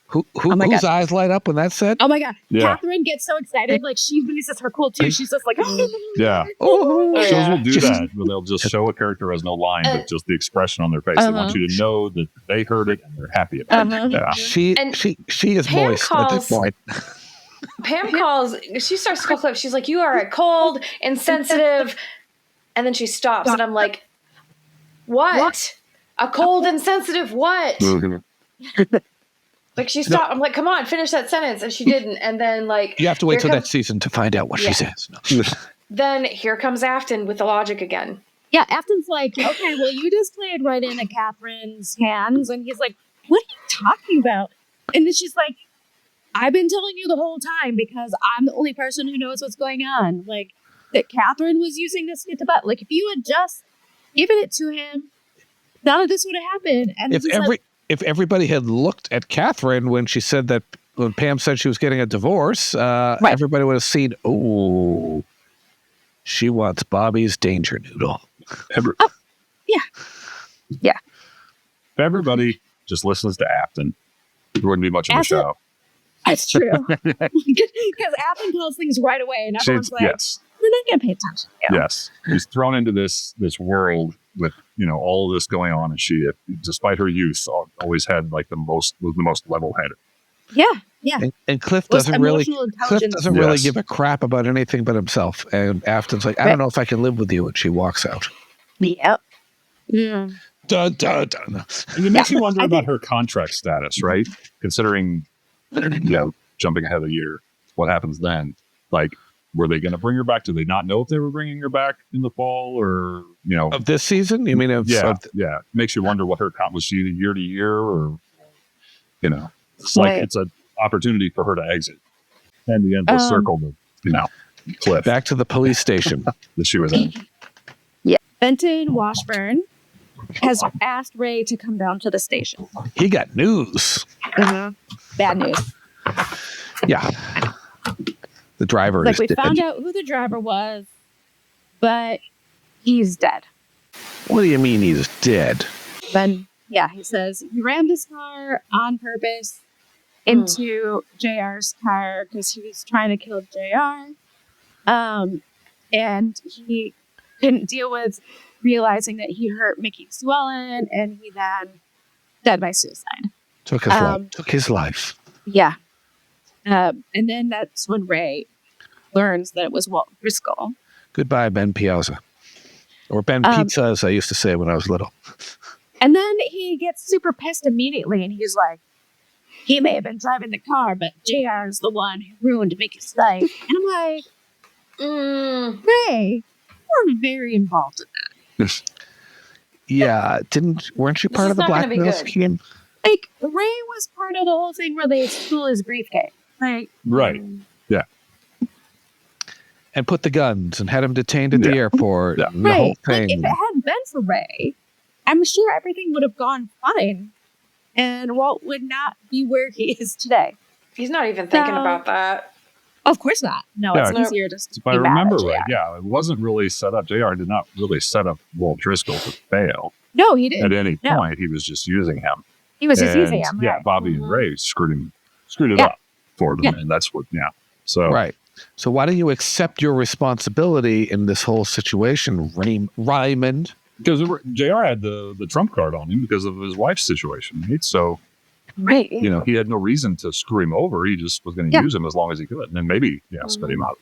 whose eyes light up when that's said? Oh my God. Yeah. Catherine gets so excited. Like, she loses her cool too. She's just like, Yeah. Oh, Shows yeah. will do that, where they'll just show a character has no line, but just the expression on their face. They want you to know that they heard it and they're happy about it. Yeah. She is Pam moist at this point. Pam calls, she starts to call Cliff. She's like, you are a cold, insensitive. And then she stops. And I'm like, what? A cold, insensitive what? Like, she stopped. I'm like, come on, finish that sentence. And she didn't. And then, like... You have to wait till next season to find out what she says. No. Then here comes Afton with the logic again. yeah, Afton's like, okay, well, you just played right into Catherine's hands. And he's like, what are you talking about? And then she's like, I've been telling you the whole time because I'm the only person who knows what's going on. Like, that Catherine was using this to get the butt. Like, if you had just given it to him, none of this would have happened. And If everybody had looked at Catherine when she said that, when Pam said she was getting a divorce, everybody would have seen, oh, she wants Bobby's danger noodle. yeah. If everybody just listens to Afton, there wouldn't be much of a show. That's true. Because Afton calls things right away, and everyone's like, yes. we're not going to pay attention to you. Yes. She's thrown into this world with, all of this going on, and she, despite her youth, always had like the most level-headed. Yeah. And Cliff Was doesn't really emotional really give a crap about anything but himself. And Afton's like, I don't know if I can live with you, and she walks out. Yep. Yeah. Dun, dun, dun. And it makes you wonder about her contract status, right? Considering, jumping ahead a year, what happens then? Like, were they going to bring her back? Do they not know if they were bringing her back in the fall, or of this season? You mean yeah? Makes you wonder what her was she year to year, or it's like it's an opportunity for her to exit and the endless circle of Cliff back to the police station that she was in. Yeah. Benton Washburn has asked Ray to come down to the station. He got news. Bad news. Yeah. The driver Like, is we dead. found out who the driver was, but he's dead. What do you mean he's dead? Then, he says he rammed his car on purpose into JR's car because he was trying to kill JR. And he couldn't deal with realizing that he hurt Mickey Swellen, and he then died by suicide. Took his life. Yeah. And then that's when Ray learns that it was Walt Driscoll. Goodbye, Ben Piazza. Or Ben Pizza, as I used to say when I was little. And then he gets super pissed immediately, and he's like, he may have been driving the car, but JR is the one who ruined Mickey's life. And I'm like, Ray, you're very involved in that. Yeah, weren't you part of the blackmail scheme? Like, Ray was part of the whole thing where they stole his briefcase. Like, right. Yeah. And put the guns and had him detained at the airport. Yeah. And the whole thing. Like, if it hadn't been for Ray, I'm sure everything would have gone fine. And Walt would not be where he is today. He's not even thinking about that. Of course not. No, it's easier just to if I be mad remember at JR. right, it wasn't really set up. JR did not really set up Walt Driscoll to fail. No, he didn't. At any point, he was just using him. He was just using him. Yeah, right. Bobby and Ray screwed it up for them, and that's what. Yeah. So right. So why do you accept your responsibility in this whole situation, Raymond? Because JR had the trump card on him because of his wife's situation, right? So, right. He had no reason to screw him over. He just was going to use him as long as he could, and then maybe spit him out.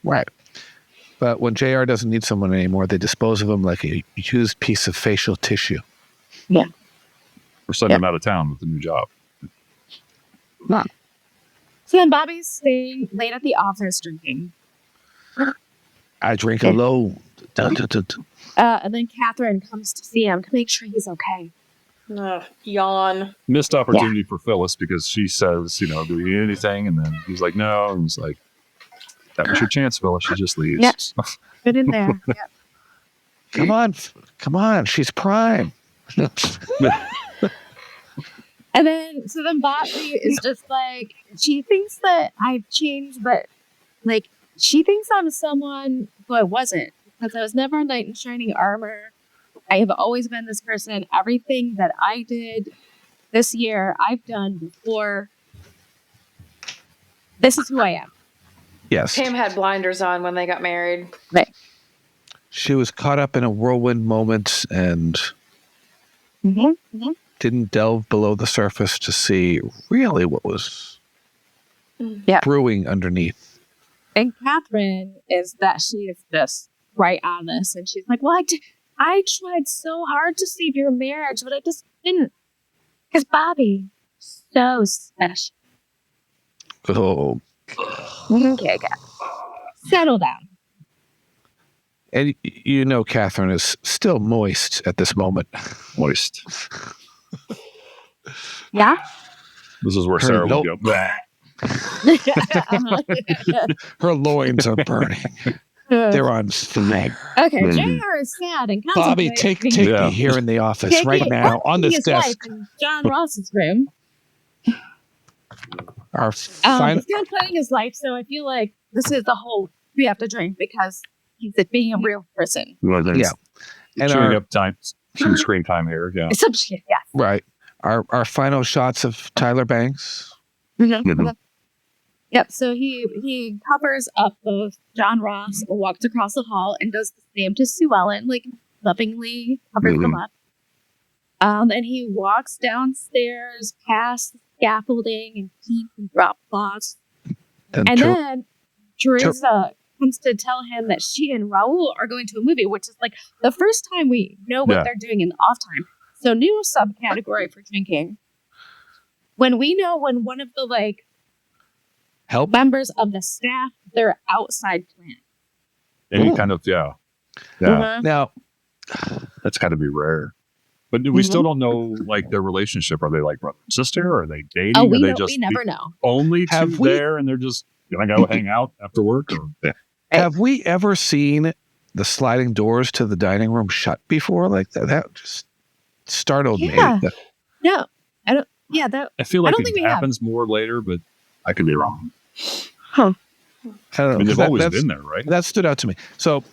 Right. But when JR doesn't need someone anymore, they dispose of him like a used piece of facial tissue. Yeah. Or sending him out of town with a new job. Not. So then Bobby's staying late at the office drinking. I drink alone. Dun, dun, dun, dun. And then Catherine comes to see him to make sure he's okay. Yawn. Missed opportunity for Phyllis because she says, do you need anything? And then he's like, no. And he's like, that was your chance, Phyllis. She just leaves. Yeah. Get in there. Come on. She's prime. And then Bobby is just like, she thinks that I've changed, but like, she thinks I'm someone who I wasn't, because I was never a knight in shining armor. I have always been this person. Everything that I did this year, I've done before. This is who I am. Yes. Pam had blinders on when they got married. Right. She was caught up in a whirlwind moment and didn't delve below the surface to see really what was brewing underneath. And Catherine is that she is just right on this. And she's like, well, I tried so hard to save your marriage, but I just didn't. Because Bobby, so special. Oh. Okay, settle down. And you know Catherine is still moist at this moment. Moist. Yeah? This is where Sarah will go. Her loins are burning. They're on fire. Okay, JR is sad and Bobby, take me here in the office right now on this desk. In John Ross's room. He's contemplating his life, so I feel like this is the whole we have to drink because he's being a real person. Yeah. And chewing up time, some screen time here. Yeah. Some shit, yeah. Right. Our final shots of Tyler Banks. Yep. So he covers up both John Ross, walks across the hall, and does the same to Sue Ellen, like lovingly covers them up. And he walks downstairs past the scaffolding and keep and drop cloths. And then Teresa comes to tell him that she and Raul are going to a movie, which is like the first time we know what they're doing in the off time. So new subcategory for drinking. When we know when one of the help members of the staff, they're outside plant. Any kind of Now that's got to be rare. But we still don't know their relationship. Are they like brother and sister? Or are they dating? Oh, we never know. Only two there, and they're just gonna go hang out after work. Have we ever seen the sliding doors to the dining room shut before like that? That just startled me. No, I don't. Yeah, that. I feel like it happens more later, but I could be wrong. Huh. I don't know. I mean, they've always been there, right? That stood out to me. So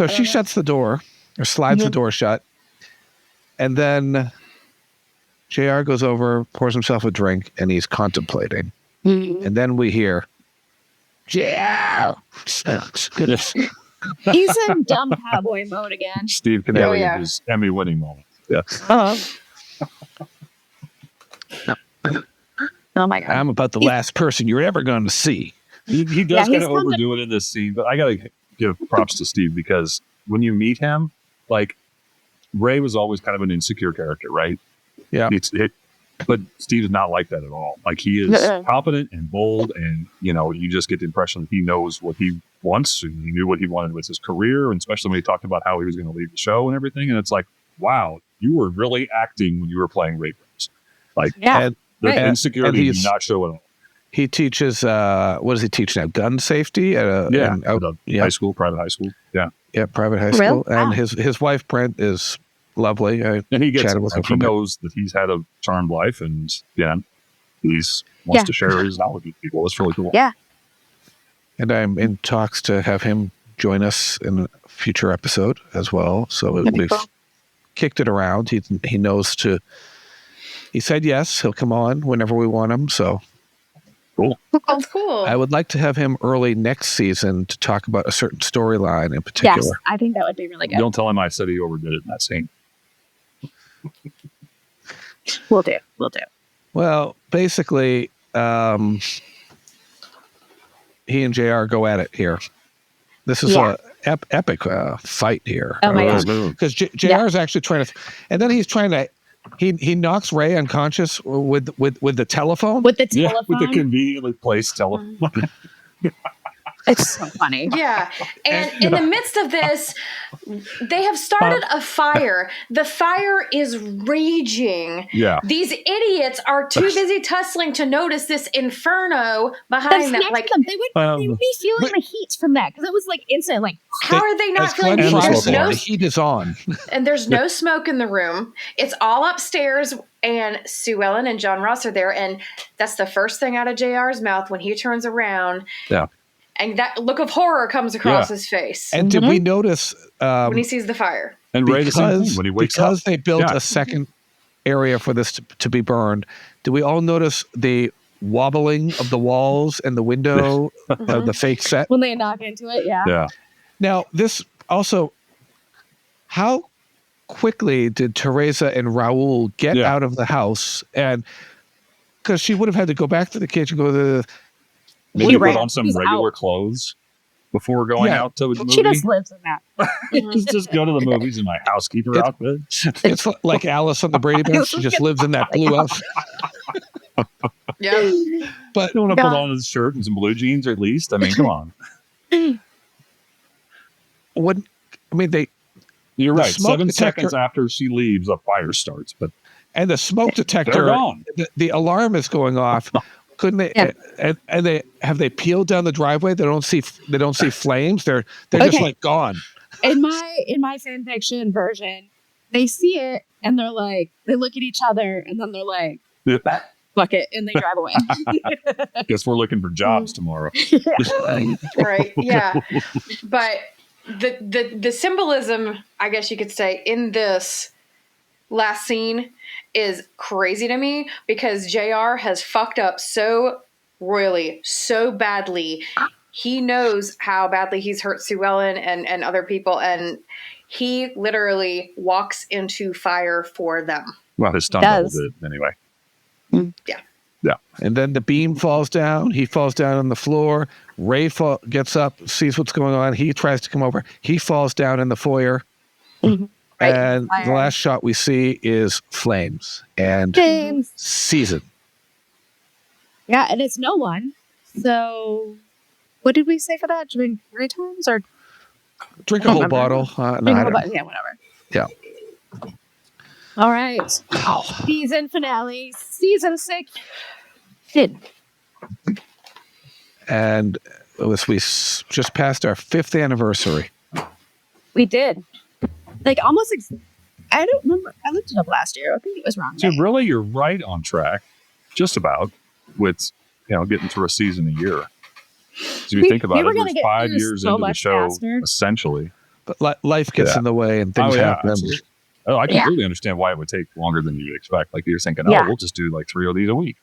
she shuts the door or slides the door shut. And then JR goes over, pours himself a drink, and he's contemplating. And then we hear, JR! He's in dumb cowboy mode again. Steve Kanaly in his Emmy-winning moment. Yeah. Oh, my God. I'm about the last person you're ever going to see. He does kind of overdo it in this scene, but I got to give props to Steve because when you meet him, Ray was always kind of an insecure character, right? Yeah. But Steve is not like that at all. He is confident and bold, and you just get the impression that he knows what he wants, and he knew what he wanted with his career, and especially when he talked about how he was going to leave the show and everything. And it's like, wow, you were really acting when you were playing Ray Prince. The insecurity did not show at all. He teaches, what does he teach now? Gun safety at high school, private high school. Yeah. Yeah, private high school. And his wife, Brent, is lovely. And he gets it. He knows that he's had a charmed life and he wants to share his knowledge with people. It's really cool. Yeah. And I'm in talks to have him join us in a future episode as well. So we've kicked it around. He knows he said yes, he'll come on whenever we want him. So cool. That's cool. I would like to have him early next season to talk about a certain storyline in particular. Yes, I think that would be really good. Don't tell him I said he overdid it in that scene. We'll do. Well, basically, he and JR go at it here. This is a epic fight here. Oh my gosh. Because JR is actually trying to, and then he's trying to. He knocks Ray unconscious with the telephone. With the telephone. Yeah, with the conveniently placed telephone. It's so funny. Yeah. And in the midst of this, they have started a fire. The fire is raging. Yeah. These idiots are too busy tussling to notice this inferno behind them. They would be feeling the heat from that because it was instant. How are they not feeling the heat? heat is on. And there's no smoke in the room. It's all upstairs And Sue Ellen and John Ross are there. And that's the first thing out of JR's mouth when he turns around. Yeah. And that look of horror comes across his face. And did we notice when he sees the fire? And Ray, the same thing when he wakes up. Because they built a second area for this to be burned, did we all notice the wobbling of the walls and the window of the fake set? When they knock into it, Yeah. Now, this also, how quickly did Teresa and Raul get out of the house? And because she would have had to go back to the kitchen, go to the... Maybe put on some regular clothes before going out to the movie. She just lives in that. just go to the movies in my housekeeper outfit. It's like Alice on the Brady Bunch. She just lives in that blue outfit. Yeah. But you want to put on his shirt and some blue jeans at least? I mean, come on. You're right. 7 seconds after she leaves, a fire starts. And the smoke detector, they're gone. The alarm is going off. Couldn't they? Yeah. And they peeled down the driveway. They don't see flames. They're just like gone. In my fan fiction version, they see it and they're like, they look at each other and then they're like, fuck it, and they drive away. Guess we're looking for jobs tomorrow. Right. Yeah. But the symbolism, I guess you could say, in this last scene is crazy to me because JR has fucked up so royally, so badly. He knows how badly he's hurt Sue Ellen and other people, and he literally walks into fire for them. Well, his stunt double did anyway. Yeah. Yeah. And then the beam falls down. He falls down on the floor. Ray gets up, sees what's going on. He tries to come over. He falls down in the foyer. Mm-hmm. Right. And the last shot we see is flames and season. Yeah, and it's no one. So, what did we say for that? Drink 3 times or drink a whole bottle? Yeah, whatever. Yeah. All right. Season finale, season 6. And we just passed our 5th anniversary. We did. Like almost. I don't remember. I looked it up last year. I think it was wrong. So really, you're right on track, just about with getting through a season a year. So you think about it, there's 5 years into the show, essentially. But life gets in the way and things happen. Absolutely. Oh, I completely understand why it would take longer than you'd expect. Like you're thinking, we'll just do like 3 of these a week.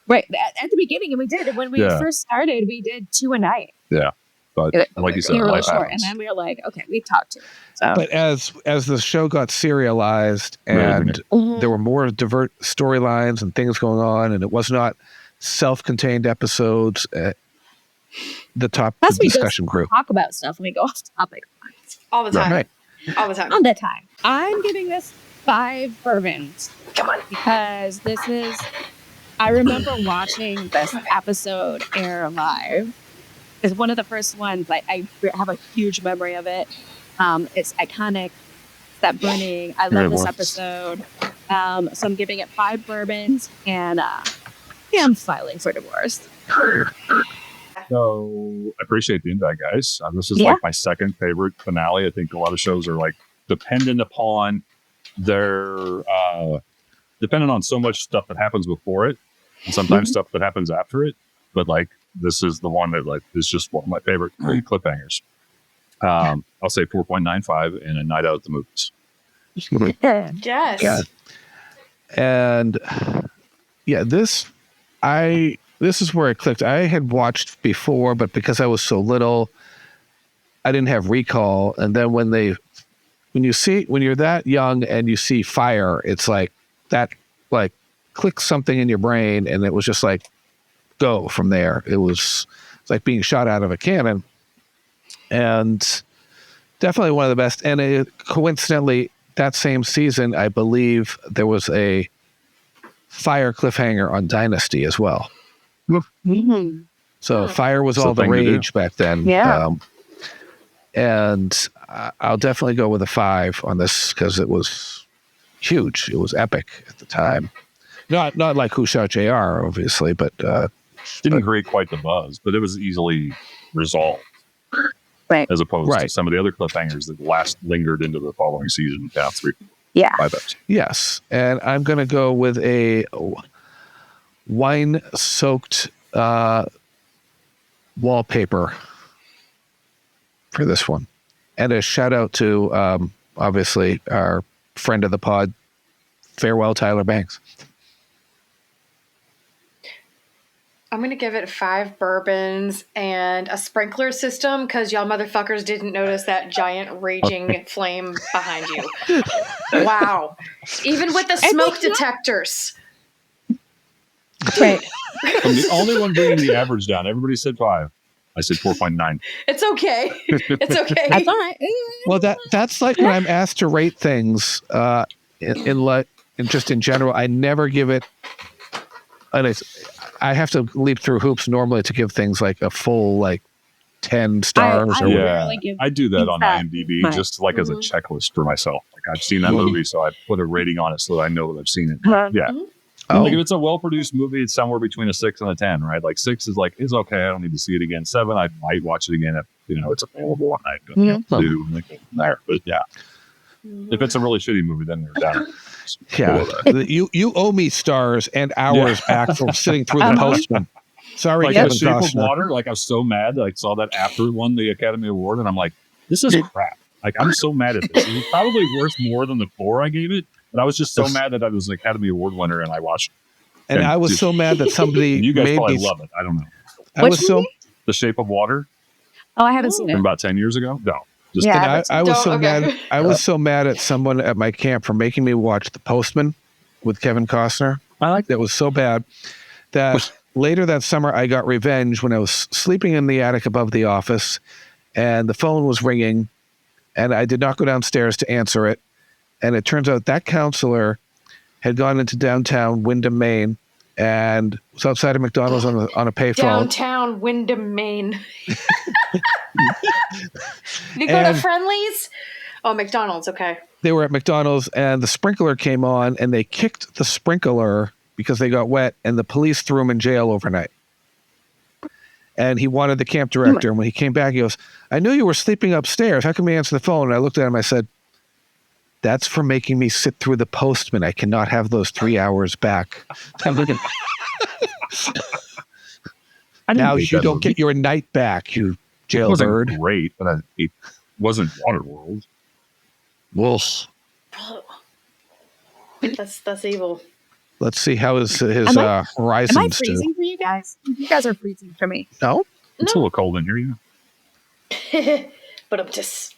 Right. At the beginning, and we did. When we first started, we did 2 a night. Yeah. But like you said, life happens. And then we were like, okay, we talked to it. So. But as the show got serialized and there were more divert storylines and things going on, and it was not self-contained episodes, the discussion grew. Talk about stuff and we go off topic all the time. Right. All the time. All the time. I'm giving this 5 bourbons. Come on. Because this is, I remember watching this episode air live. It's one of the first ones. I have a huge memory of it. It's iconic. It's that burning. I love this episode. So I'm giving it 5 bourbons, and I'm filing for divorce. So I appreciate the invite, guys. This is like my second favorite finale. I think a lot of shows are like dependent upon dependent on so much stuff that happens before it, and sometimes stuff that happens after it. But like this is the one that like is just one of my favorite cliffhangers. I'll say 4.95 and a night out at the movies. Yes. Yeah. And this is where it clicked. I had watched before, but because I was so little, I didn't have recall. And then when you're that young and you see fire, it's like that, like clicks something in your brain, and it was just like go from there. It's like being shot out of a cannon, and definitely one of the best. And coincidentally, that same season, I believe there was a fire cliffhanger on Dynasty as well. Mm-hmm. So fire was all the rage back then. Yeah. And I'll definitely go with a 5 on this because it was huge. It was epic at the time. Not like Who Shot JR, obviously, but didn't create quite the buzz, but it was easily resolved. Right. As opposed to some of the other cliffhangers that lingered into the following season. Yeah, 3. Yeah. 5 episodes. Yes. And I'm going to go with a wine-soaked wallpaper for this one. And a shout out to, obviously, our friend of the pod, Farewell, Tyler Banks. I'm going to give it 5 bourbons and a sprinkler system because y'all motherfuckers didn't notice that giant raging flame behind you. Wow. Even with the smoke detectors. Right. I'm the only one bringing the average down. Everybody said 5. I said 4.9. It's okay. It's okay. That's all right. Well, that's like when I'm asked to rate things in just in general. I never give it. And I have to leap through hoops normally to give things like a full 10 stars. I or rarely give I do that on that IMDb much. just like as a checklist for myself. Like I've seen that movie, so I put a rating on it so that I know that I've seen it. Yeah. Oh. Like if it's a well-produced movie, it's somewhere between a 6 and a 10, right? Like 6 is like, it's okay. I don't need to see it again. 7, I might watch it again if, it's available and I don't know what to do. And like, there. But yeah. If it's a really shitty movie, then they're down. Yeah. You owe me stars and hours back for sitting through the Postman. Sorry, Like Kevin The Shape of Costner. Water, like I was so mad that I saw that after it won the Academy Award, and I'm like, this is crap. Like I'm so mad at this. It was probably worth more than the 4 I gave it, but I was just so mad that I was an Academy Award winner and I watched it. And I was so mad that somebody You guys made probably me. love it. I don't know. I was so. The Shape of Water Oh, I haven't seen from it. about 10 years ago. No, just Yeah. And I was so Don't- okay. mad. I was so mad at someone at my camp for making me watch The Postman with Kevin Costner. I like That was so bad that later that summer I got revenge when I was sleeping in the attic above the office, and the phone was ringing, and I did not go downstairs to answer it. And it turns out that counselor had gone into downtown Windham, Maine, and was outside of McDonald's on a payphone. Downtown Windham, Maine. You go to And- Friendlies? Oh, McDonald's. Okay. They were at McDonald's, and the sprinkler came on, and they kicked the sprinkler because they got wet, and the police threw him in jail overnight. And he wanted the camp director, and when he came back, he goes, "I knew you were sleeping upstairs. How come you answer the phone?" And I looked at him, I said, "That's for making me sit through the Postman. I cannot have those 3 hours back. I'm looking, I didn't now hate you that don't movie. get your night back, you It wasn't jailbird." great, but it wasn't Waterworld. Wolf. That's evil. Let's see how his Am I horizons do. freezing for you guys? You guys are freezing for me. No? It's a little cold in here, yeah. But I'm just.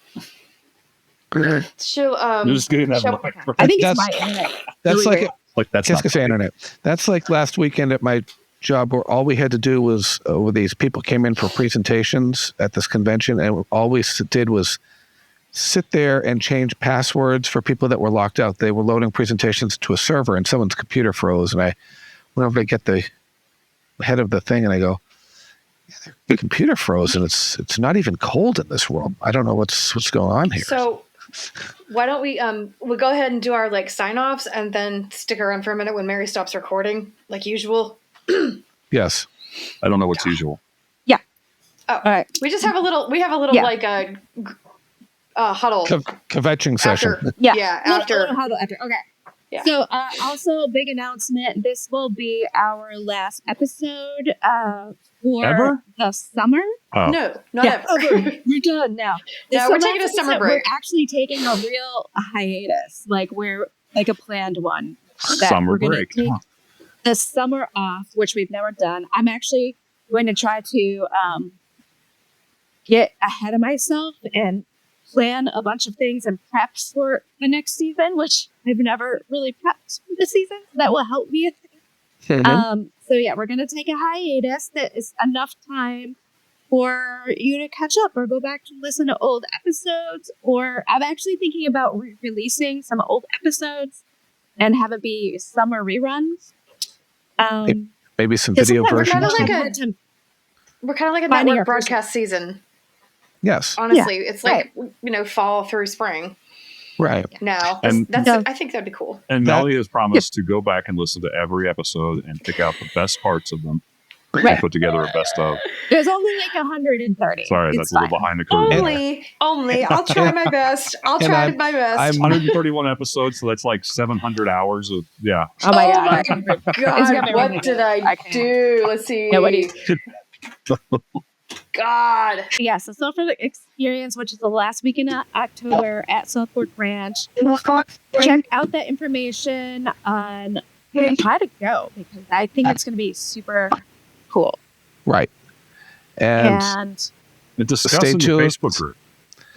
She'll You're just getting that she'll- mic. I think That's- it's my internet. That's Really like weird. Like that's Qu'est-ce not que c'est internet? That's like last weekend at my job where all we had to do was, these people came in for presentations at this convention, and all we did was sit there and change passwords for people that were locked out. They were loading presentations to a server, and someone's computer froze, and I went over to get the head of the thing, and I go, "Yeah, the computer froze, and it's not even cold in this world. I don't know what's going on here." So why don't we'll go ahead and do our sign offs and then stick around for a minute when Mary stops recording, like usual. Yes. I don't know what's usual. Oh, All right. we just have a little. We have a little Yeah. huddle Kvetching session. after. Yeah. Yeah, No, after. no, no, after. Okay. Yeah. So, also, big announcement. This will be our last episode for Ever? the summer. Oh. No, not Yeah. ever. We're done now. This No, is we're the taking a last summer episode. break. We're actually taking a real hiatus. We're a planned one. that Summer we're gonna break. take Huh. the summer off, which we've never done. I'm actually going to try to get ahead of myself and plan a bunch of things and prep for the next season, which I've never really prepped for the season. That will help me. So yeah, we're going to take a hiatus that is enough time for you to catch up or go back to listen to old episodes. Or I'm actually thinking about releasing some old episodes and have it be summer reruns. Maybe some Because video sometimes kinda versions. like have a- hard time We're kind of like a Finding network our broadcast season. Yes. Honestly, it's like fall through spring Right. now. And- I think that'd be cool. And That- Melly has promised to go back and listen to every episode and pick out the best parts of them Right. put together a best of. There's only like 130. Sorry, It's that's a little fine. behind the curve. Only. I'll try my best. I'll try my best. I'm 131 episodes, so that's like 700 hours of Oh my god. God, what did I do? Let's see. Nobody. God. Yeah, so SOUTHFORK Experience, which is the last week in October at SOUTHFORK Ranch. Check out that information on how to go, because I think it's going to be super cool. Right. And discuss stay in the tuned. Facebook group.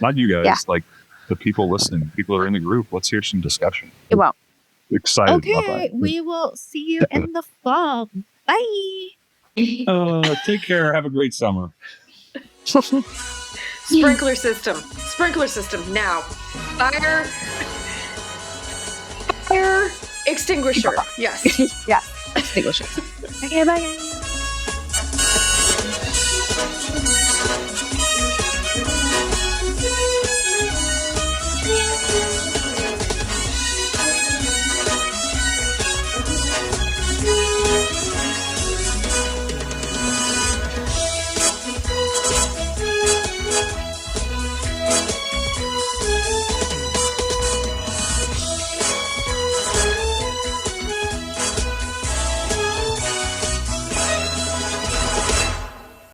Not you guys, Yeah. like the people listening, people that are in the group. Let's hear some discussion. It won't. Excited about Okay, that. we will see you in the fall. Bye. Take care. Have a great summer. Sprinkler system now. Fire extinguisher. Yes. Yeah, extinguisher. Okay, bye guys.